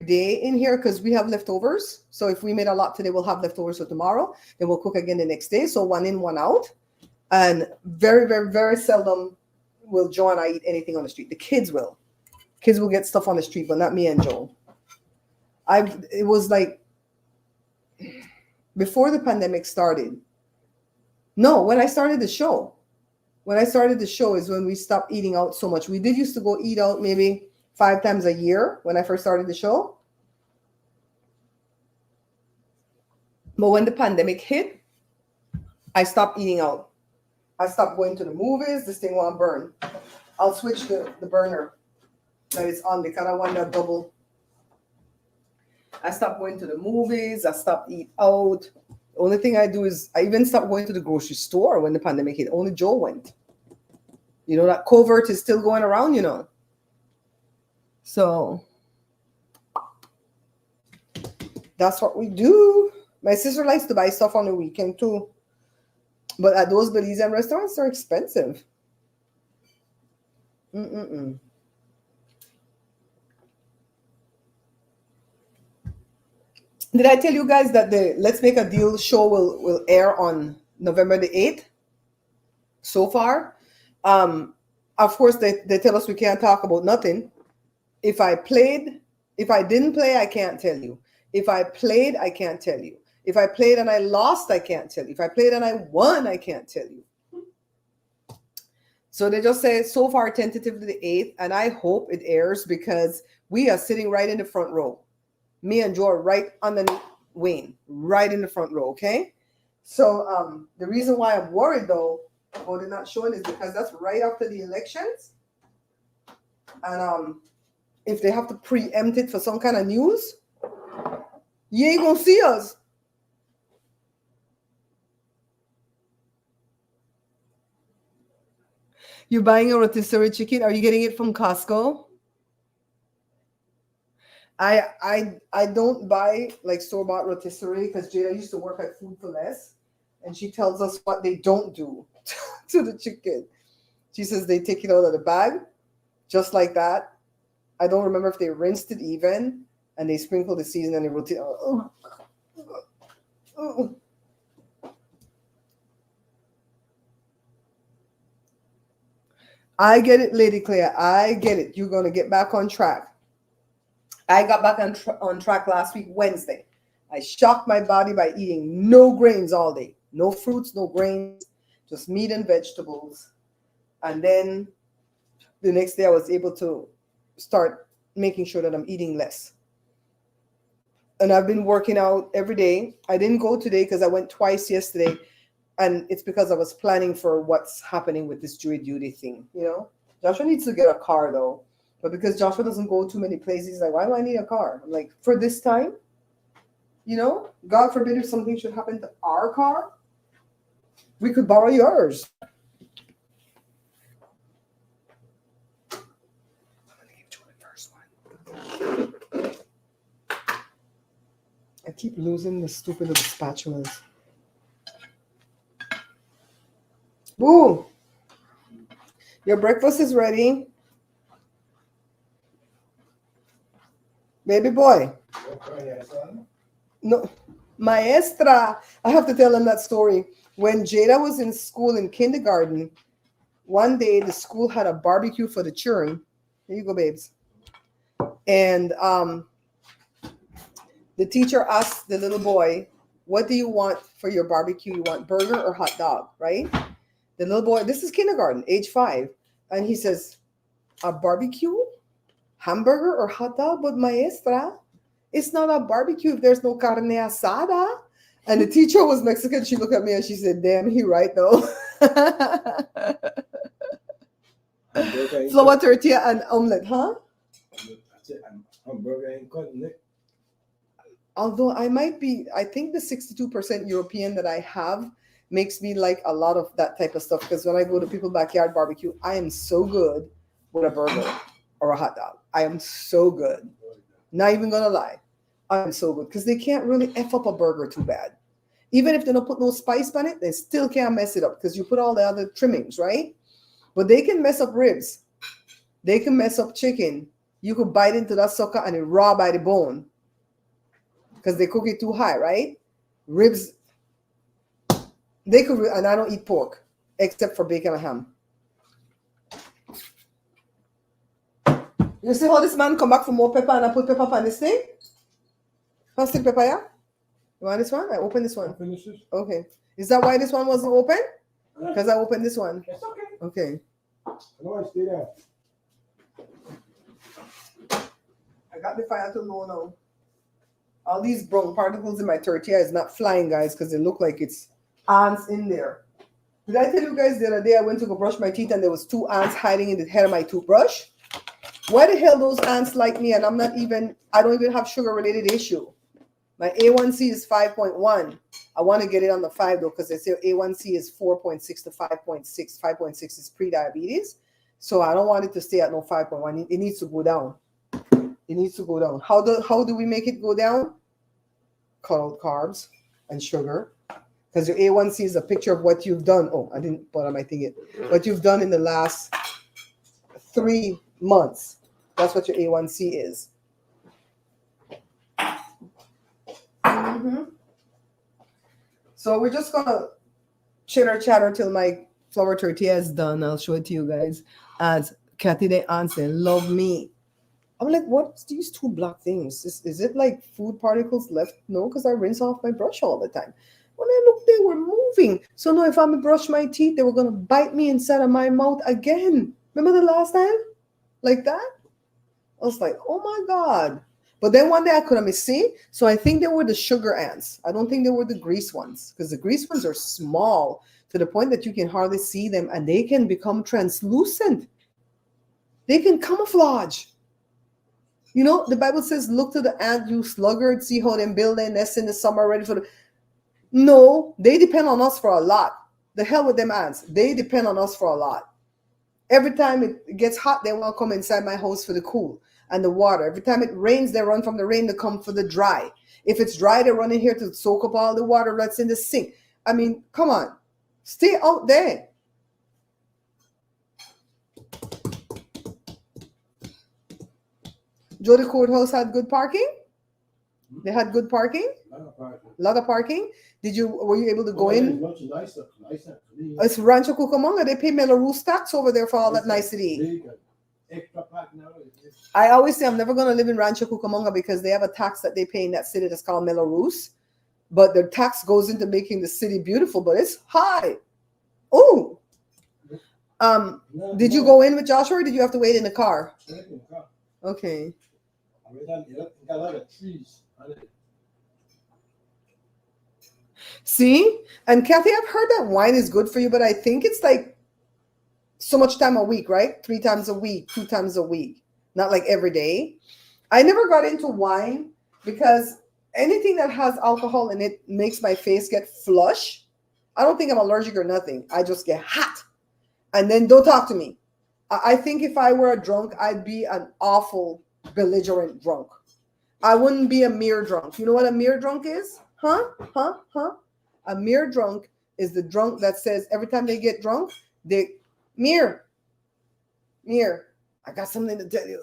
day in here because we have leftovers. So if we made a lot today, we'll have leftovers for tomorrow. Then we'll cook again the next day. So one in, one out. And very, very, very seldom will Joe and I eat anything on the street. The kids will. Kids will get stuff on the street, but not me and Joe. It was like before the pandemic started. No, when I started the show. When I started the show is when we stopped eating out so much. We did used to go eat out maybe 5 times a year when I first started the show. But when the pandemic hit, I stopped eating out. I stopped going to the movies. This thing won't burn. I'll switch the burner that it's on because I want that double. I stopped going to the movies. I stopped eat out. The only thing I do is I even stopped going to the grocery store when the pandemic hit. Only Joe went. You know, that covert is still going around, you know. So that's what we do. My sister likes to buy stuff on the weekend too. But at those Belizean restaurants, they're expensive. Did I tell you guys that the Let's Make a Deal show will air on November the 8th? So far. Of course, they tell us we can't talk about nothing. If I didn't play, I can't tell you. If I played, I can't tell you. If I played and I lost, I can't tell you. If I played and I won, I can't tell you. So they just say so far tentatively the 8th, and I hope it airs because we are sitting right in the front row. Me and Joe are right underneath Wayne, right in the front row, okay? So the reason why I'm worried though, about they're not showing is because that's right after the elections. And if they have to preempt it for some kind of news, you ain't gonna see us. You're buying a rotisserie chicken? Are you getting it from Costco? I don't buy like store-bought rotisserie because Jada used to work at Food for Less, and she tells us what they don't do. to the chicken. She says they take it out of the bag, just like that. I don't remember if they rinsed it even, and they sprinkled the seasoning and they wrote it. Oh. I get it, Lady Claire. I get it. You're going to get back on track. I got back on track last week, Wednesday. I shocked my body by eating no grains all day. No fruits, no grains, just meat and vegetables. And then the next day I was able to start making sure that I'm eating less. And I've been working out every day. I didn't go today because I went twice yesterday. And it's because I was planning for what's happening with this jury duty thing, you know. Joshua needs to get a car though. But because Joshua doesn't go too many places, he's like, why do I need a car? I'm like, for this time? You know, God forbid if something should happen to our car, we could borrow yours. I'm gonna give you the first one. I keep losing the stupid little spatulas. Boo! Your breakfast is ready. Baby boy. No, maestra. I have to tell them that story. When Jada was in school in kindergarten, one day the school had a barbecue for the children. Here you go, babes. And the teacher asked the little boy, what do you want for your barbecue? You want burger or hot dog, right? The little boy, this is kindergarten, age 5. And he says, a barbecue? Hamburger or hot dog? But maestra, it's not a barbecue if there's no carne asada. And the teacher was Mexican. She looked at me and she said, damn, he right though. Flour tortilla and omelette, huh? Hamburger ain't cutting it. Although I might be, I think the 62% European that I have makes me like a lot of that type of stuff. Because when I go to people's backyard barbecue, I am so good with a burger or a hot dog. I am so good. Not even gonna lie. I'm so good. Because they can't really F up a burger too bad. Even if they don't put no spice on it, they still can't mess it up. Because you put all the other trimmings, right? But they can mess up ribs. They can mess up chicken. You could bite into that sucker and it raw by the bone. Because they cook it too high, right? Ribs, they could, and I don't eat pork except for bacon and ham. You see how this man come back for more pepper and I put pepper on this thing? How's the pepper, yeah? You want this one? I open this one. Finish this? Okay. Is that why this one wasn't open? Because I opened this one. It's okay. Okay. No, I stay there. I got the fire to low now. All these brown particles in my tortilla is not flying, guys, because they look like it's ants in there. Did I tell you guys the other day I went to go brush my teeth and there was 2 ants hiding in the head of my toothbrush? Why the hell those ants like me and I don't even have sugar-related issue. My A1C is 5.1. I want to get it on the 5 though, because they say A1C is 4.6 to 5.6. 5.6 is pre-diabetes. So I don't want it to stay at no 5.1. It needs to go down. It needs to go down. How do we make it go down? Cut out carbs and sugar. Because your A1C is a picture of what you've done. Oh, I didn't put on my thing yet. What you've done in the last 3 months. That's what your A1C is. Mm-hmm. So we're just going to chitter chatter till my flour tortilla is done. I'll show it to you guys. As Kathy they answer, love me. I'm like, what's these 2 black things? Is it like food particles left? No, because I rinse off my brush all the time. When I looked, they were moving. So now if I'm going to brush my teeth, they were going to bite me inside of my mouth again. Remember the last time? Like that? I was like, oh my God. But then one day I couldn't see. So I think they were the sugar ants. I don't think they were the grease ones. Because the grease ones are small to the point that you can hardly see them. And they can become translucent. They can camouflage. You know, the Bible says, look to the ant, you sluggard, see how they build their nest in the summer, ready for the... No, they depend on us for a lot. The hell with them ants. They depend on us for a lot. Every time it gets hot, they want to come inside my house for the cool and the water. Every time it rains, they run from the rain to come for the dry. If it's dry, they run in here to soak up all the water that's in the sink. I mean, come on. Stay out there. Joe, the courthouse had good parking? They had good parking? A lot of parking? Were you able to go in? It's Rancho Cucamonga. They pay Melrose tax over there for all that nicety. I always say I'm never going to live in Rancho Cucamonga because they have a tax that they pay in that city that's called Melrose. But the tax goes into making the city beautiful, but it's high. Oh, did you go in with Joshua or did you have to wait in the car? Okay. See? And Kathy, I've heard that wine is good for you, but I think it's like so much time a week, right? 3 times a week, 2 times a week, not like every day. I never got into wine because anything that has alcohol in it makes my face get flush. I don't think I'm allergic or nothing. I just get hot. And then don't talk to me. I think if I were a drunk, I'd be an awful belligerent drunk. I wouldn't be a mere drunk. You know what a mere drunk is? Huh? A mere drunk is the drunk that says every time they get drunk, they, mere, I got something to tell you.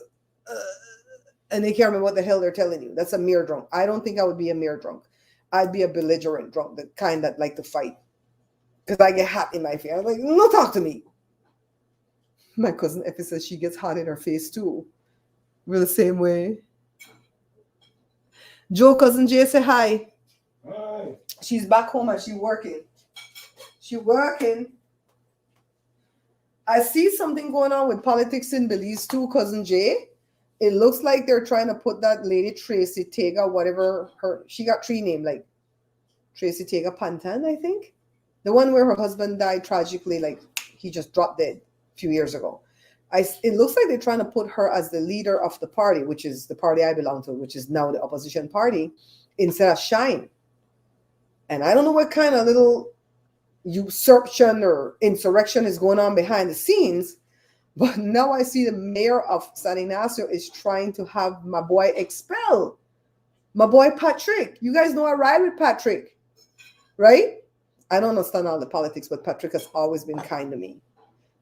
And they can't remember what the hell they're telling you. That's a mere drunk. I don't think I would be a mere drunk. I'd be a belligerent drunk, the kind that like to fight. Because I get hot in my face. I'm like, no, talk to me. My cousin Effie says she gets hot in her face too. We're the same way. Joe, cousin Jay, say hi. Hi. She's back home and she's working. She's working. I see something going on with politics in Belize too, cousin Jay. It looks like they're trying to put that lady Tracy Tega, whatever she got 3 names, like Tracy Tega Pantan, I think. The one where her husband died tragically, like he just dropped dead a few years ago. It looks like they're trying to put her as the leader of the party, which is the party I belong to, which is now the opposition party, instead of Shine. And I don't know what kind of little usurpation or insurrection is going on behind the scenes, but now I see the mayor of San Ignacio is trying to have my boy expelled. My boy Patrick. You guys know I ride with Patrick, right? I don't understand all the politics, but Patrick has always been kind to me.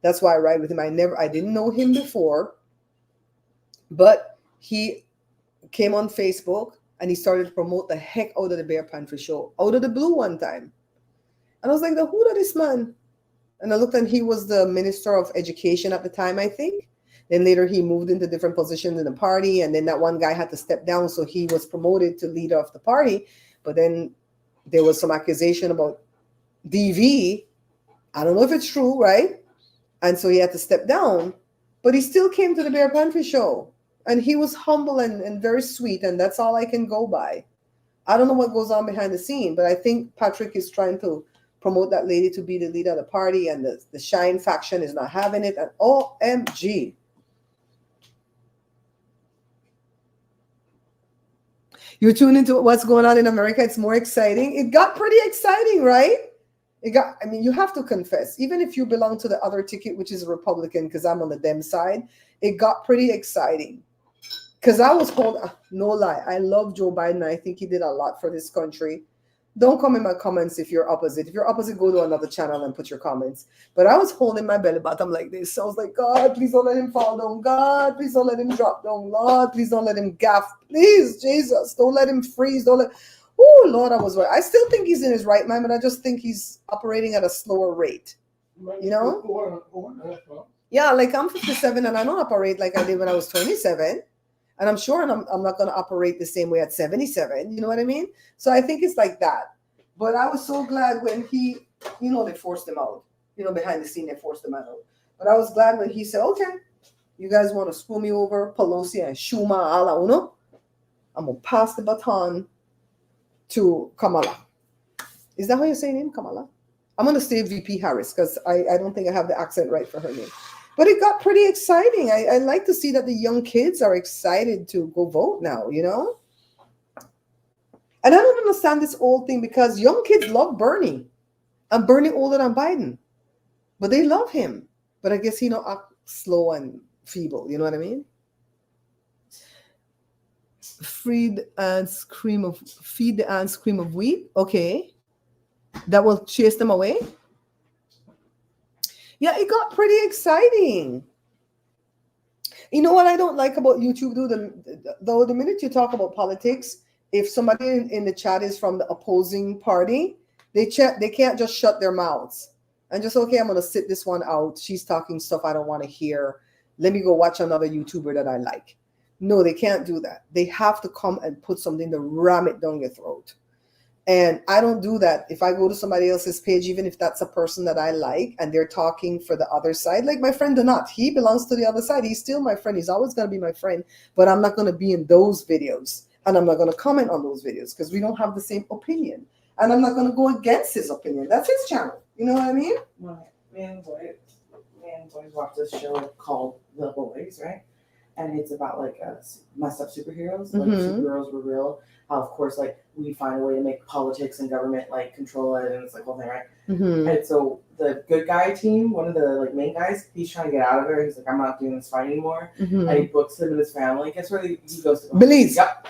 That's why I ride with him. I didn't know him before, but he came on Facebook and he started to promote the heck out of the Bear Pantry show, out of the blue one time. And I was like, who is this man? And I looked and he was the Minister of Education at the time, I think. Then later he moved into different positions in the party. And then that one guy had to step down. So he was promoted to leader of the party. But then there was some accusation about DV. I don't know if it's true, right? And so he had to step down. But he still came to the Bear Pantry show. And he was humble and very sweet. And that's all I can go by. I don't know what goes on behind the scene. But I think Patrick is trying to promote that lady to be the leader of the party, and the Shine faction is not having it. And OMG. You're tuned into what's going on in America. It's more exciting. It got pretty exciting, right? You have to confess, even if you belong to the other ticket, which is a Republican, because I'm on the Dem side, it got pretty exciting. Because I was no lie, I love Joe Biden. I think he did a lot for this country. Don't come in my comments if you're opposite. If you're opposite, go to another channel and put your comments. But I was holding my belly button like this. I was like, God, please don't let him fall down. God, please don't let him drop down. Lord, please don't let him gaff. Please, Jesus, don't let him freeze. Oh, Lord, I was right. I still think he's in his right mind, but I just think he's operating at a slower rate. You know? Yeah, like I'm 57 and I don't operate like I did when I was 27. And I'm sure I'm not going to operate the same way at 77. You know what I mean? So I think it's like that. But I was so glad when they forced him out. Behind the scene, they forced him out. But I was glad when he said, okay, you guys want to screw me over, Pelosi and Schumer, a la uno? I'm going to pass the baton to Kamala. Is that how you say her name, Kamala? I'm going to say VP Harris because I don't think I have the accent right for her name. But it got pretty exciting. I like to see that the young kids are excited to go vote now, And I don't understand this old thing because young kids love Bernie. And Bernie older than Biden. But they love him. But I guess he act slow and feeble. You know what I mean? Feed the ants cream of wheat. Okay. That will chase them away. Yeah, it got pretty exciting. You know what I don't like about YouTube, though, the minute you talk about politics, if somebody in the chat is from the opposing party, they can't just shut their mouths and just, okay, I'm gonna sit this one out. She's talking stuff I don't want to hear. Let me go watch another YouTuber that I like. No, they can't do that. They have to come and put something to ram it down your throat. And I don't do that. If I go to somebody else's page, even if that's a person that I like and they're talking for the other side, like my friend Donat, he belongs to the other side. He's still my friend. He's always going to be my friend, but I'm not going to be in those videos. And I'm not going to comment on those videos because we don't have the same opinion. And I'm not going to go against his opinion. That's his channel. You know what I mean? Well, me and boys watch this show called The Boys, right? And it's about like messed up superheroes. Like superheroes were real. How of course like we find a way to make politics and government like control it, and it's like whole thing, right? And so the good guy team, one of the like main guys, he's trying to get out of there. He's like, I'm not doing this fight anymore. And he books him and his family. Guess where he goes to? Belize. Yep.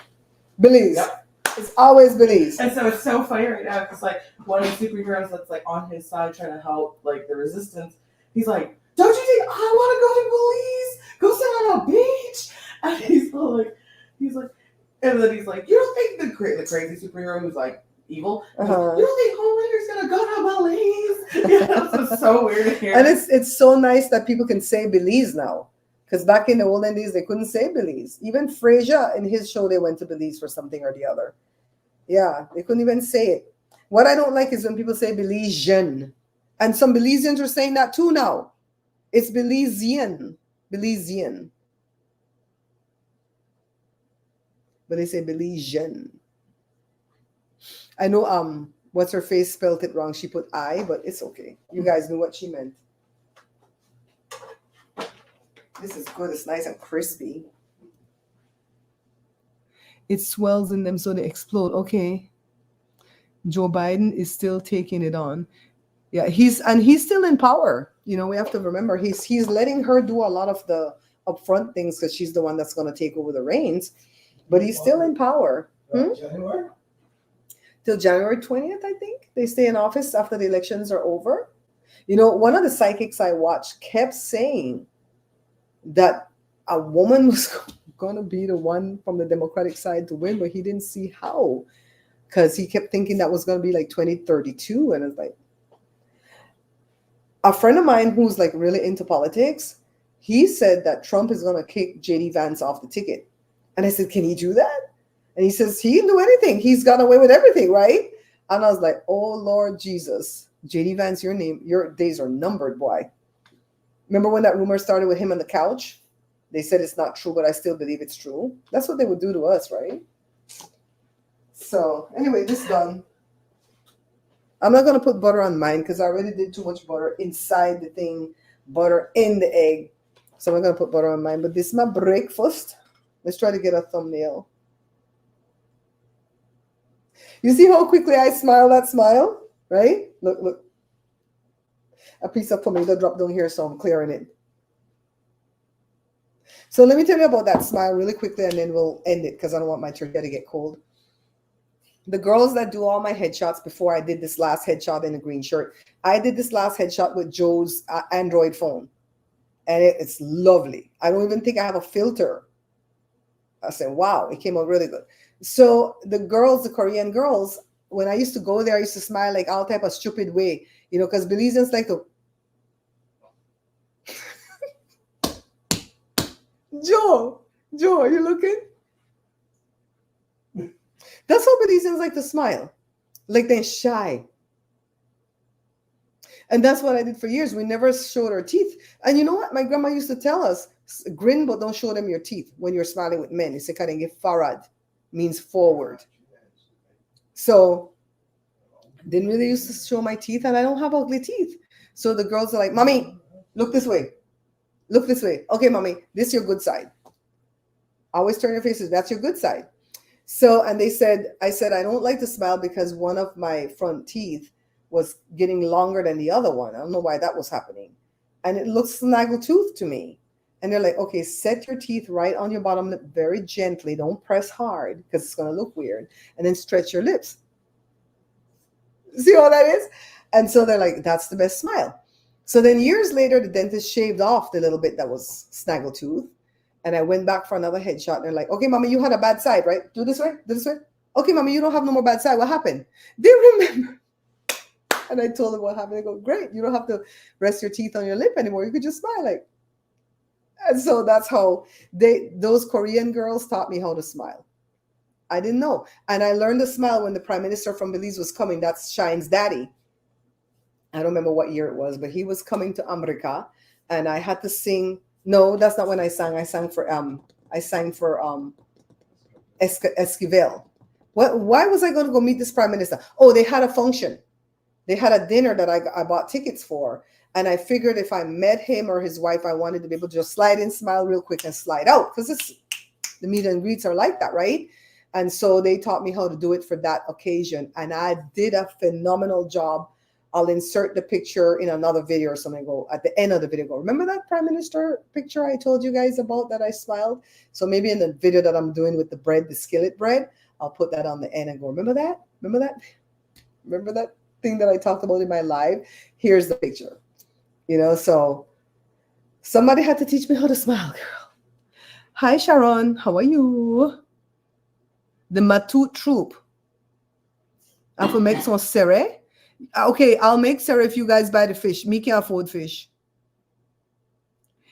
Belize. Yep. It's always Belize. And so it's so funny right now because like one of the superheroes that's like on his side trying to help like the resistance, he's like, don't you think I want to go to Belize? Go sit on a beach? And he's like, and then he's like, you don't think the crazy superhero who's like evil? You don't think Homelander's gonna go to Belize? Yeah, it's so weird to hear. And it's so nice that people can say Belize now. Because back in the olden days, they couldn't say Belize. Even Frasier, in his show, they went to Belize for something or the other. Yeah, they couldn't even say it. What I don't like is when people say Belizean. And some Belizeans are saying that too now. It's Belizean. Belizean. But they say Belizean. I know what's her face spelled it wrong. She put I, but it's okay. You guys knew what she meant. This is good. It's nice and crispy. It swells in them so they explode. Okay. Joe Biden is still taking it on. Yeah, he's still in power. You know, we have to remember he's letting her do a lot of the upfront things because she's the one that's going to take over the reins. But he's still in power. January? Till January 20th, I think. They stay in office after the elections are over. You know, one of the psychics I watched kept saying that a woman was going to be the one from the Democratic side to win, but he didn't see how. Because he kept thinking that was going to be like 2032. And it's like, a friend of mine who's like really into politics, he said that Trump is going to kick JD Vance off the ticket. And I said, can he do that? And he says, he can do anything. He's got away with everything, right? And I was like, oh, Lord Jesus. JD Vance, your days are numbered, boy. Remember when that rumor started with him on the couch? They said it's not true, but I still believe it's true. That's what they would do to us, right? So anyway, this is done. I'm not going to put butter on mine because I already did too much butter inside the thing, butter in the egg. So I'm not going to put butter on mine. But this is my breakfast. Let's try to get a thumbnail. You see how quickly I smile that smile? Right? Look, look. A piece of tomato dropped down here, so I'm clearing it. So let me tell you about that smile really quickly, and then we'll end it because I don't want my turkey to get cold. The girls that do all my headshots before I did this last headshot in a green shirt, I did this last headshot with Joe's Android phone, and it's lovely. I don't even think I have a filter. I said, wow, it came out really good. So the girls, the Korean girls, when I used to go there, I used to smile like all type of stupid way, you know, because Belizeans like to. Joe, are you looking? That's how Belizeans like to smile, like they're shy. And that's what I did for years. We never showed our teeth. And you know what? My grandma used to tell us, grin, but don't show them your teeth when you're smiling with men. It's a kind of farad, means forward. So didn't really used to show my teeth, and I don't have ugly teeth. So the girls are like, Mommy, look this way. Look this way. Okay, Mommy, this is your good side. Always turn your faces. That's your good side. So, and I said, I don't like to smile because one of my front teeth was getting longer than the other one. I don't know why that was happening. And it looks snaggletooth to me. And they're like, okay, set your teeth right on your bottom lip very gently. Don't press hard because it's going to look weird. And then stretch your lips. See how that is? And so they're like, that's the best smile. So then years later, the dentist shaved off the little bit that was snaggletooth. And I went back for another headshot. And they're like, okay, mommy, you had a bad side, right? Do this way, do this way. Okay, mommy, you don't have no more bad side. What happened? They remember. And I told them what happened. They go, great. You don't have to rest your teeth on your lip anymore. You could just smile like. And so that's how those Korean girls taught me how to smile. I didn't know. And I learned to smile when the prime minister from Belize was coming. That's Shine's daddy. I don't remember what year it was, but he was coming to America, and I had to sing. No, that's not when I sang. I sang for Esquivel. Why was I going to go meet this prime minister? Oh, they had a function. They had a dinner that I bought tickets for. And I figured if I met him or his wife, I wanted to be able to just slide in, smile real quick, and slide out. Because the meet and greets are like that, right? And so they taught me how to do it for that occasion. And I did a phenomenal job. I'll insert the picture in another video or something. Go at the end of the video. Go, remember that prime minister picture I told you guys about that I smiled? So maybe in the video that I'm doing with the bread, the skillet bread, I'll put that on the end and go, remember that? Remember that? Remember that thing that I talked about in my live? Here's the picture. So somebody had to teach me how to smile, girl. Hi, Sharon. How are you? The Matut troop. I have to make some sere. Okay, I'll make sere if you guys buy the fish. Me can't afford fish.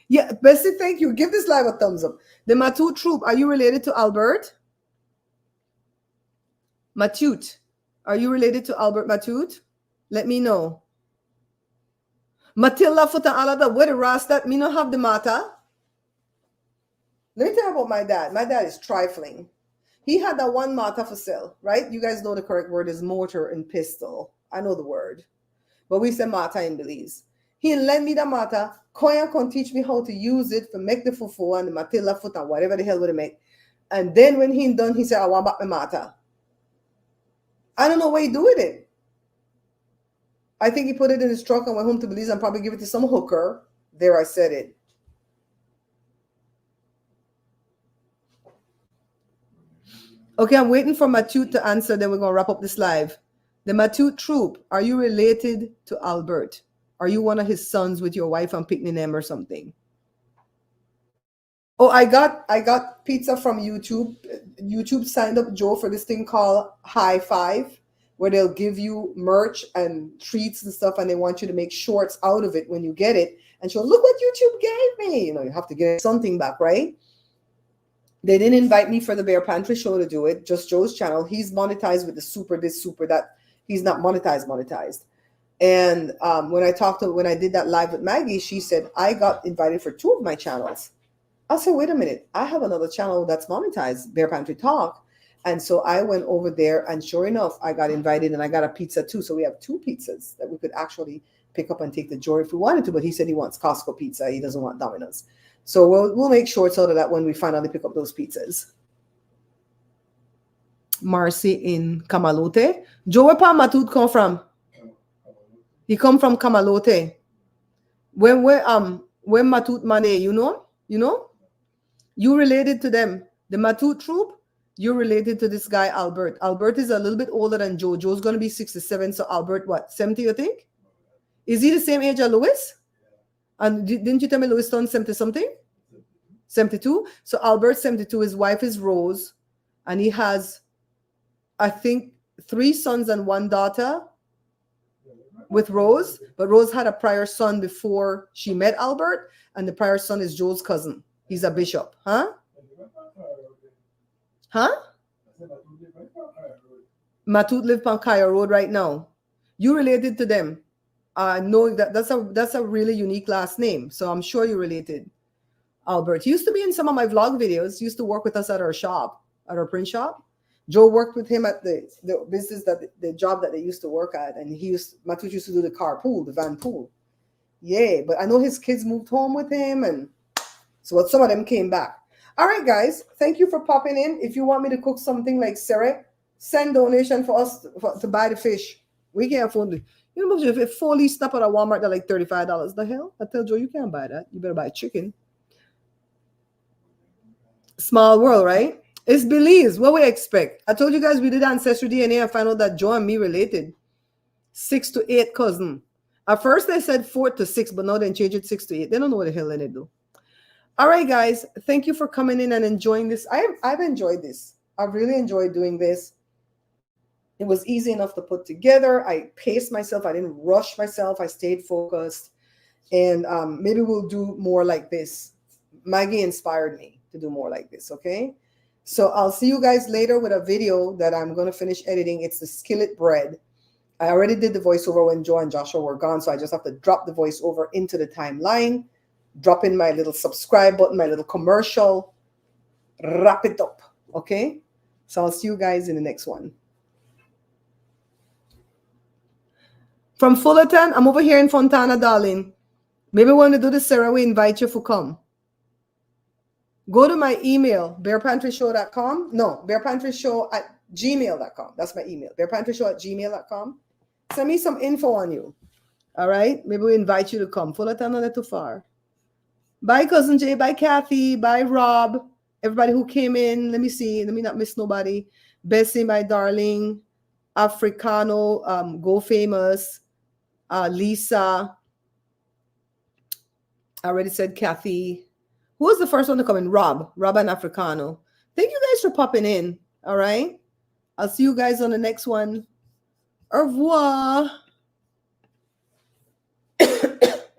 Yeah, Bessie, thank you. Give this live a thumbs up. The Matut troop. Are you related to Albert? Matut. Are you related to Albert Matut? Let me know. Matilda Futa Alada, where the Rasta, me not have the mata. Let me tell you about my dad. My dad is trifling. He had that one mata for sale, right? You guys know the correct word is mortar and pistol. I know the word. But we say mata in Belize. He lend me the mata. Koya can teach me how to use it for make the fufu and the Matilda Futa, whatever the hell would it make. And then when he done, he said, I want back my mata. I don't know what he do with it. I think he put it in his truck and went home to Belize and probably give it to some hooker. There, I said it. Okay, I'm waiting for Matute to answer, then we're going to wrap up this live. The Matute troop, are you related to Albert? Are you one of his sons with your wife and picnic name or something? Oh, I got pizza from YouTube. YouTube signed up Joe for this thing called High Five, where they'll give you merch and treats and stuff, and they want you to make shorts out of it when you get it. And she'll look what YouTube gave me. You have to get something back, right? They didn't invite me for the Bear Pantry show to do it, just Joe's channel. He's monetized with the super this, super that. He's not monetized. And when I did that live with Maggie, she said, I got invited for 2 of my channels. I said, wait a minute, I have another channel that's monetized, Bear Pantry Talk. And so I went over there, and sure enough, I got invited, and I got a pizza too. So we have 2 pizzas that we could actually pick up and take to Jory if we wanted to. But he said he wants Costco pizza. He doesn't want Domino's. So we'll make shorts out of that when we finally pick up those pizzas. Marcy in Kamalote. Joe, where Matut come from? He come from Kamalote. Where Matut Mane, you know? You related to them. The Matut troop, you're related to this guy, Albert. Albert is a little bit older than Joe. Joe's going to be 67. So Albert, what, 70, you think? Is he the same age as Louis? And didn't you tell me Louis turned 70-something? 72? So Albert, 72. His wife is Rose. And he has, I think, 3 sons and 1 daughter with Rose. But Rose had a prior son before she met Albert. And the prior son is Joe's cousin. He's a bishop. Huh? Matut live on Kaya Road right now. You related to them. Know that's a really unique last name. So I'm sure you're related. Albert. He used to be in some of my vlog videos. He used to work with us at our shop, at our print shop. Joe worked with him at the business the job that they used to work at. And Matut used to do the car pool, the van pool. Yeah, but I know his kids moved home with him, and so some of them came back. All right, guys, thank you for popping in. If you want me to cook something like Sarah, send donation for us to buy the fish. We can't afford it. You know, if 4 leaves snap at a Walmart, they're like $35. The hell? I tell Joe, you can't buy that. You better buy chicken. Small world, right? It's Belize. What we expect? I told you guys we did Ancestry DNA. I found out that Joe and me related. 6 to 8 cousin. At first they said 4 to 6, but now they changed it 6 to 8. They don't know what the hell they do. All right, guys. Thank you for coming in and enjoying this. I've enjoyed this. I've really enjoyed doing this. It was easy enough to put together. I paced myself. I didn't rush myself. I stayed focused. And maybe we'll do more like this. Maggie inspired me to do more like this, okay? So I'll see you guys later with a video that I'm going to finish editing. It's the skillet bread. I already did the voiceover when Joe and Joshua were gone, so I just have to drop the voiceover into the timeline, drop in my little subscribe button, my little commercial, wrap it up, okay? So I'll see you guys in the next one. From Fullerton, I'm over here in Fontana, darling. Maybe when we do the Sarah, we invite you to come. Go to my email, bearpantryshow.com. No, bearpantryshow@gmail.com. That's my email, bearpantryshow@gmail.com. Send me some info on you. All right? Maybe we invite you to come. Fullerton, not too far. Bye, Cousin Jay. Bye, Kathy. Bye, Rob. Everybody who came in. Let me see. Let me not miss nobody. Bessie, my darling. Africano, Go Famous. Lisa. I already said Kathy. Who was the first one to come in? Rob and Africano. Thank you guys for popping in. All right. I'll see you guys on the next one. Au revoir.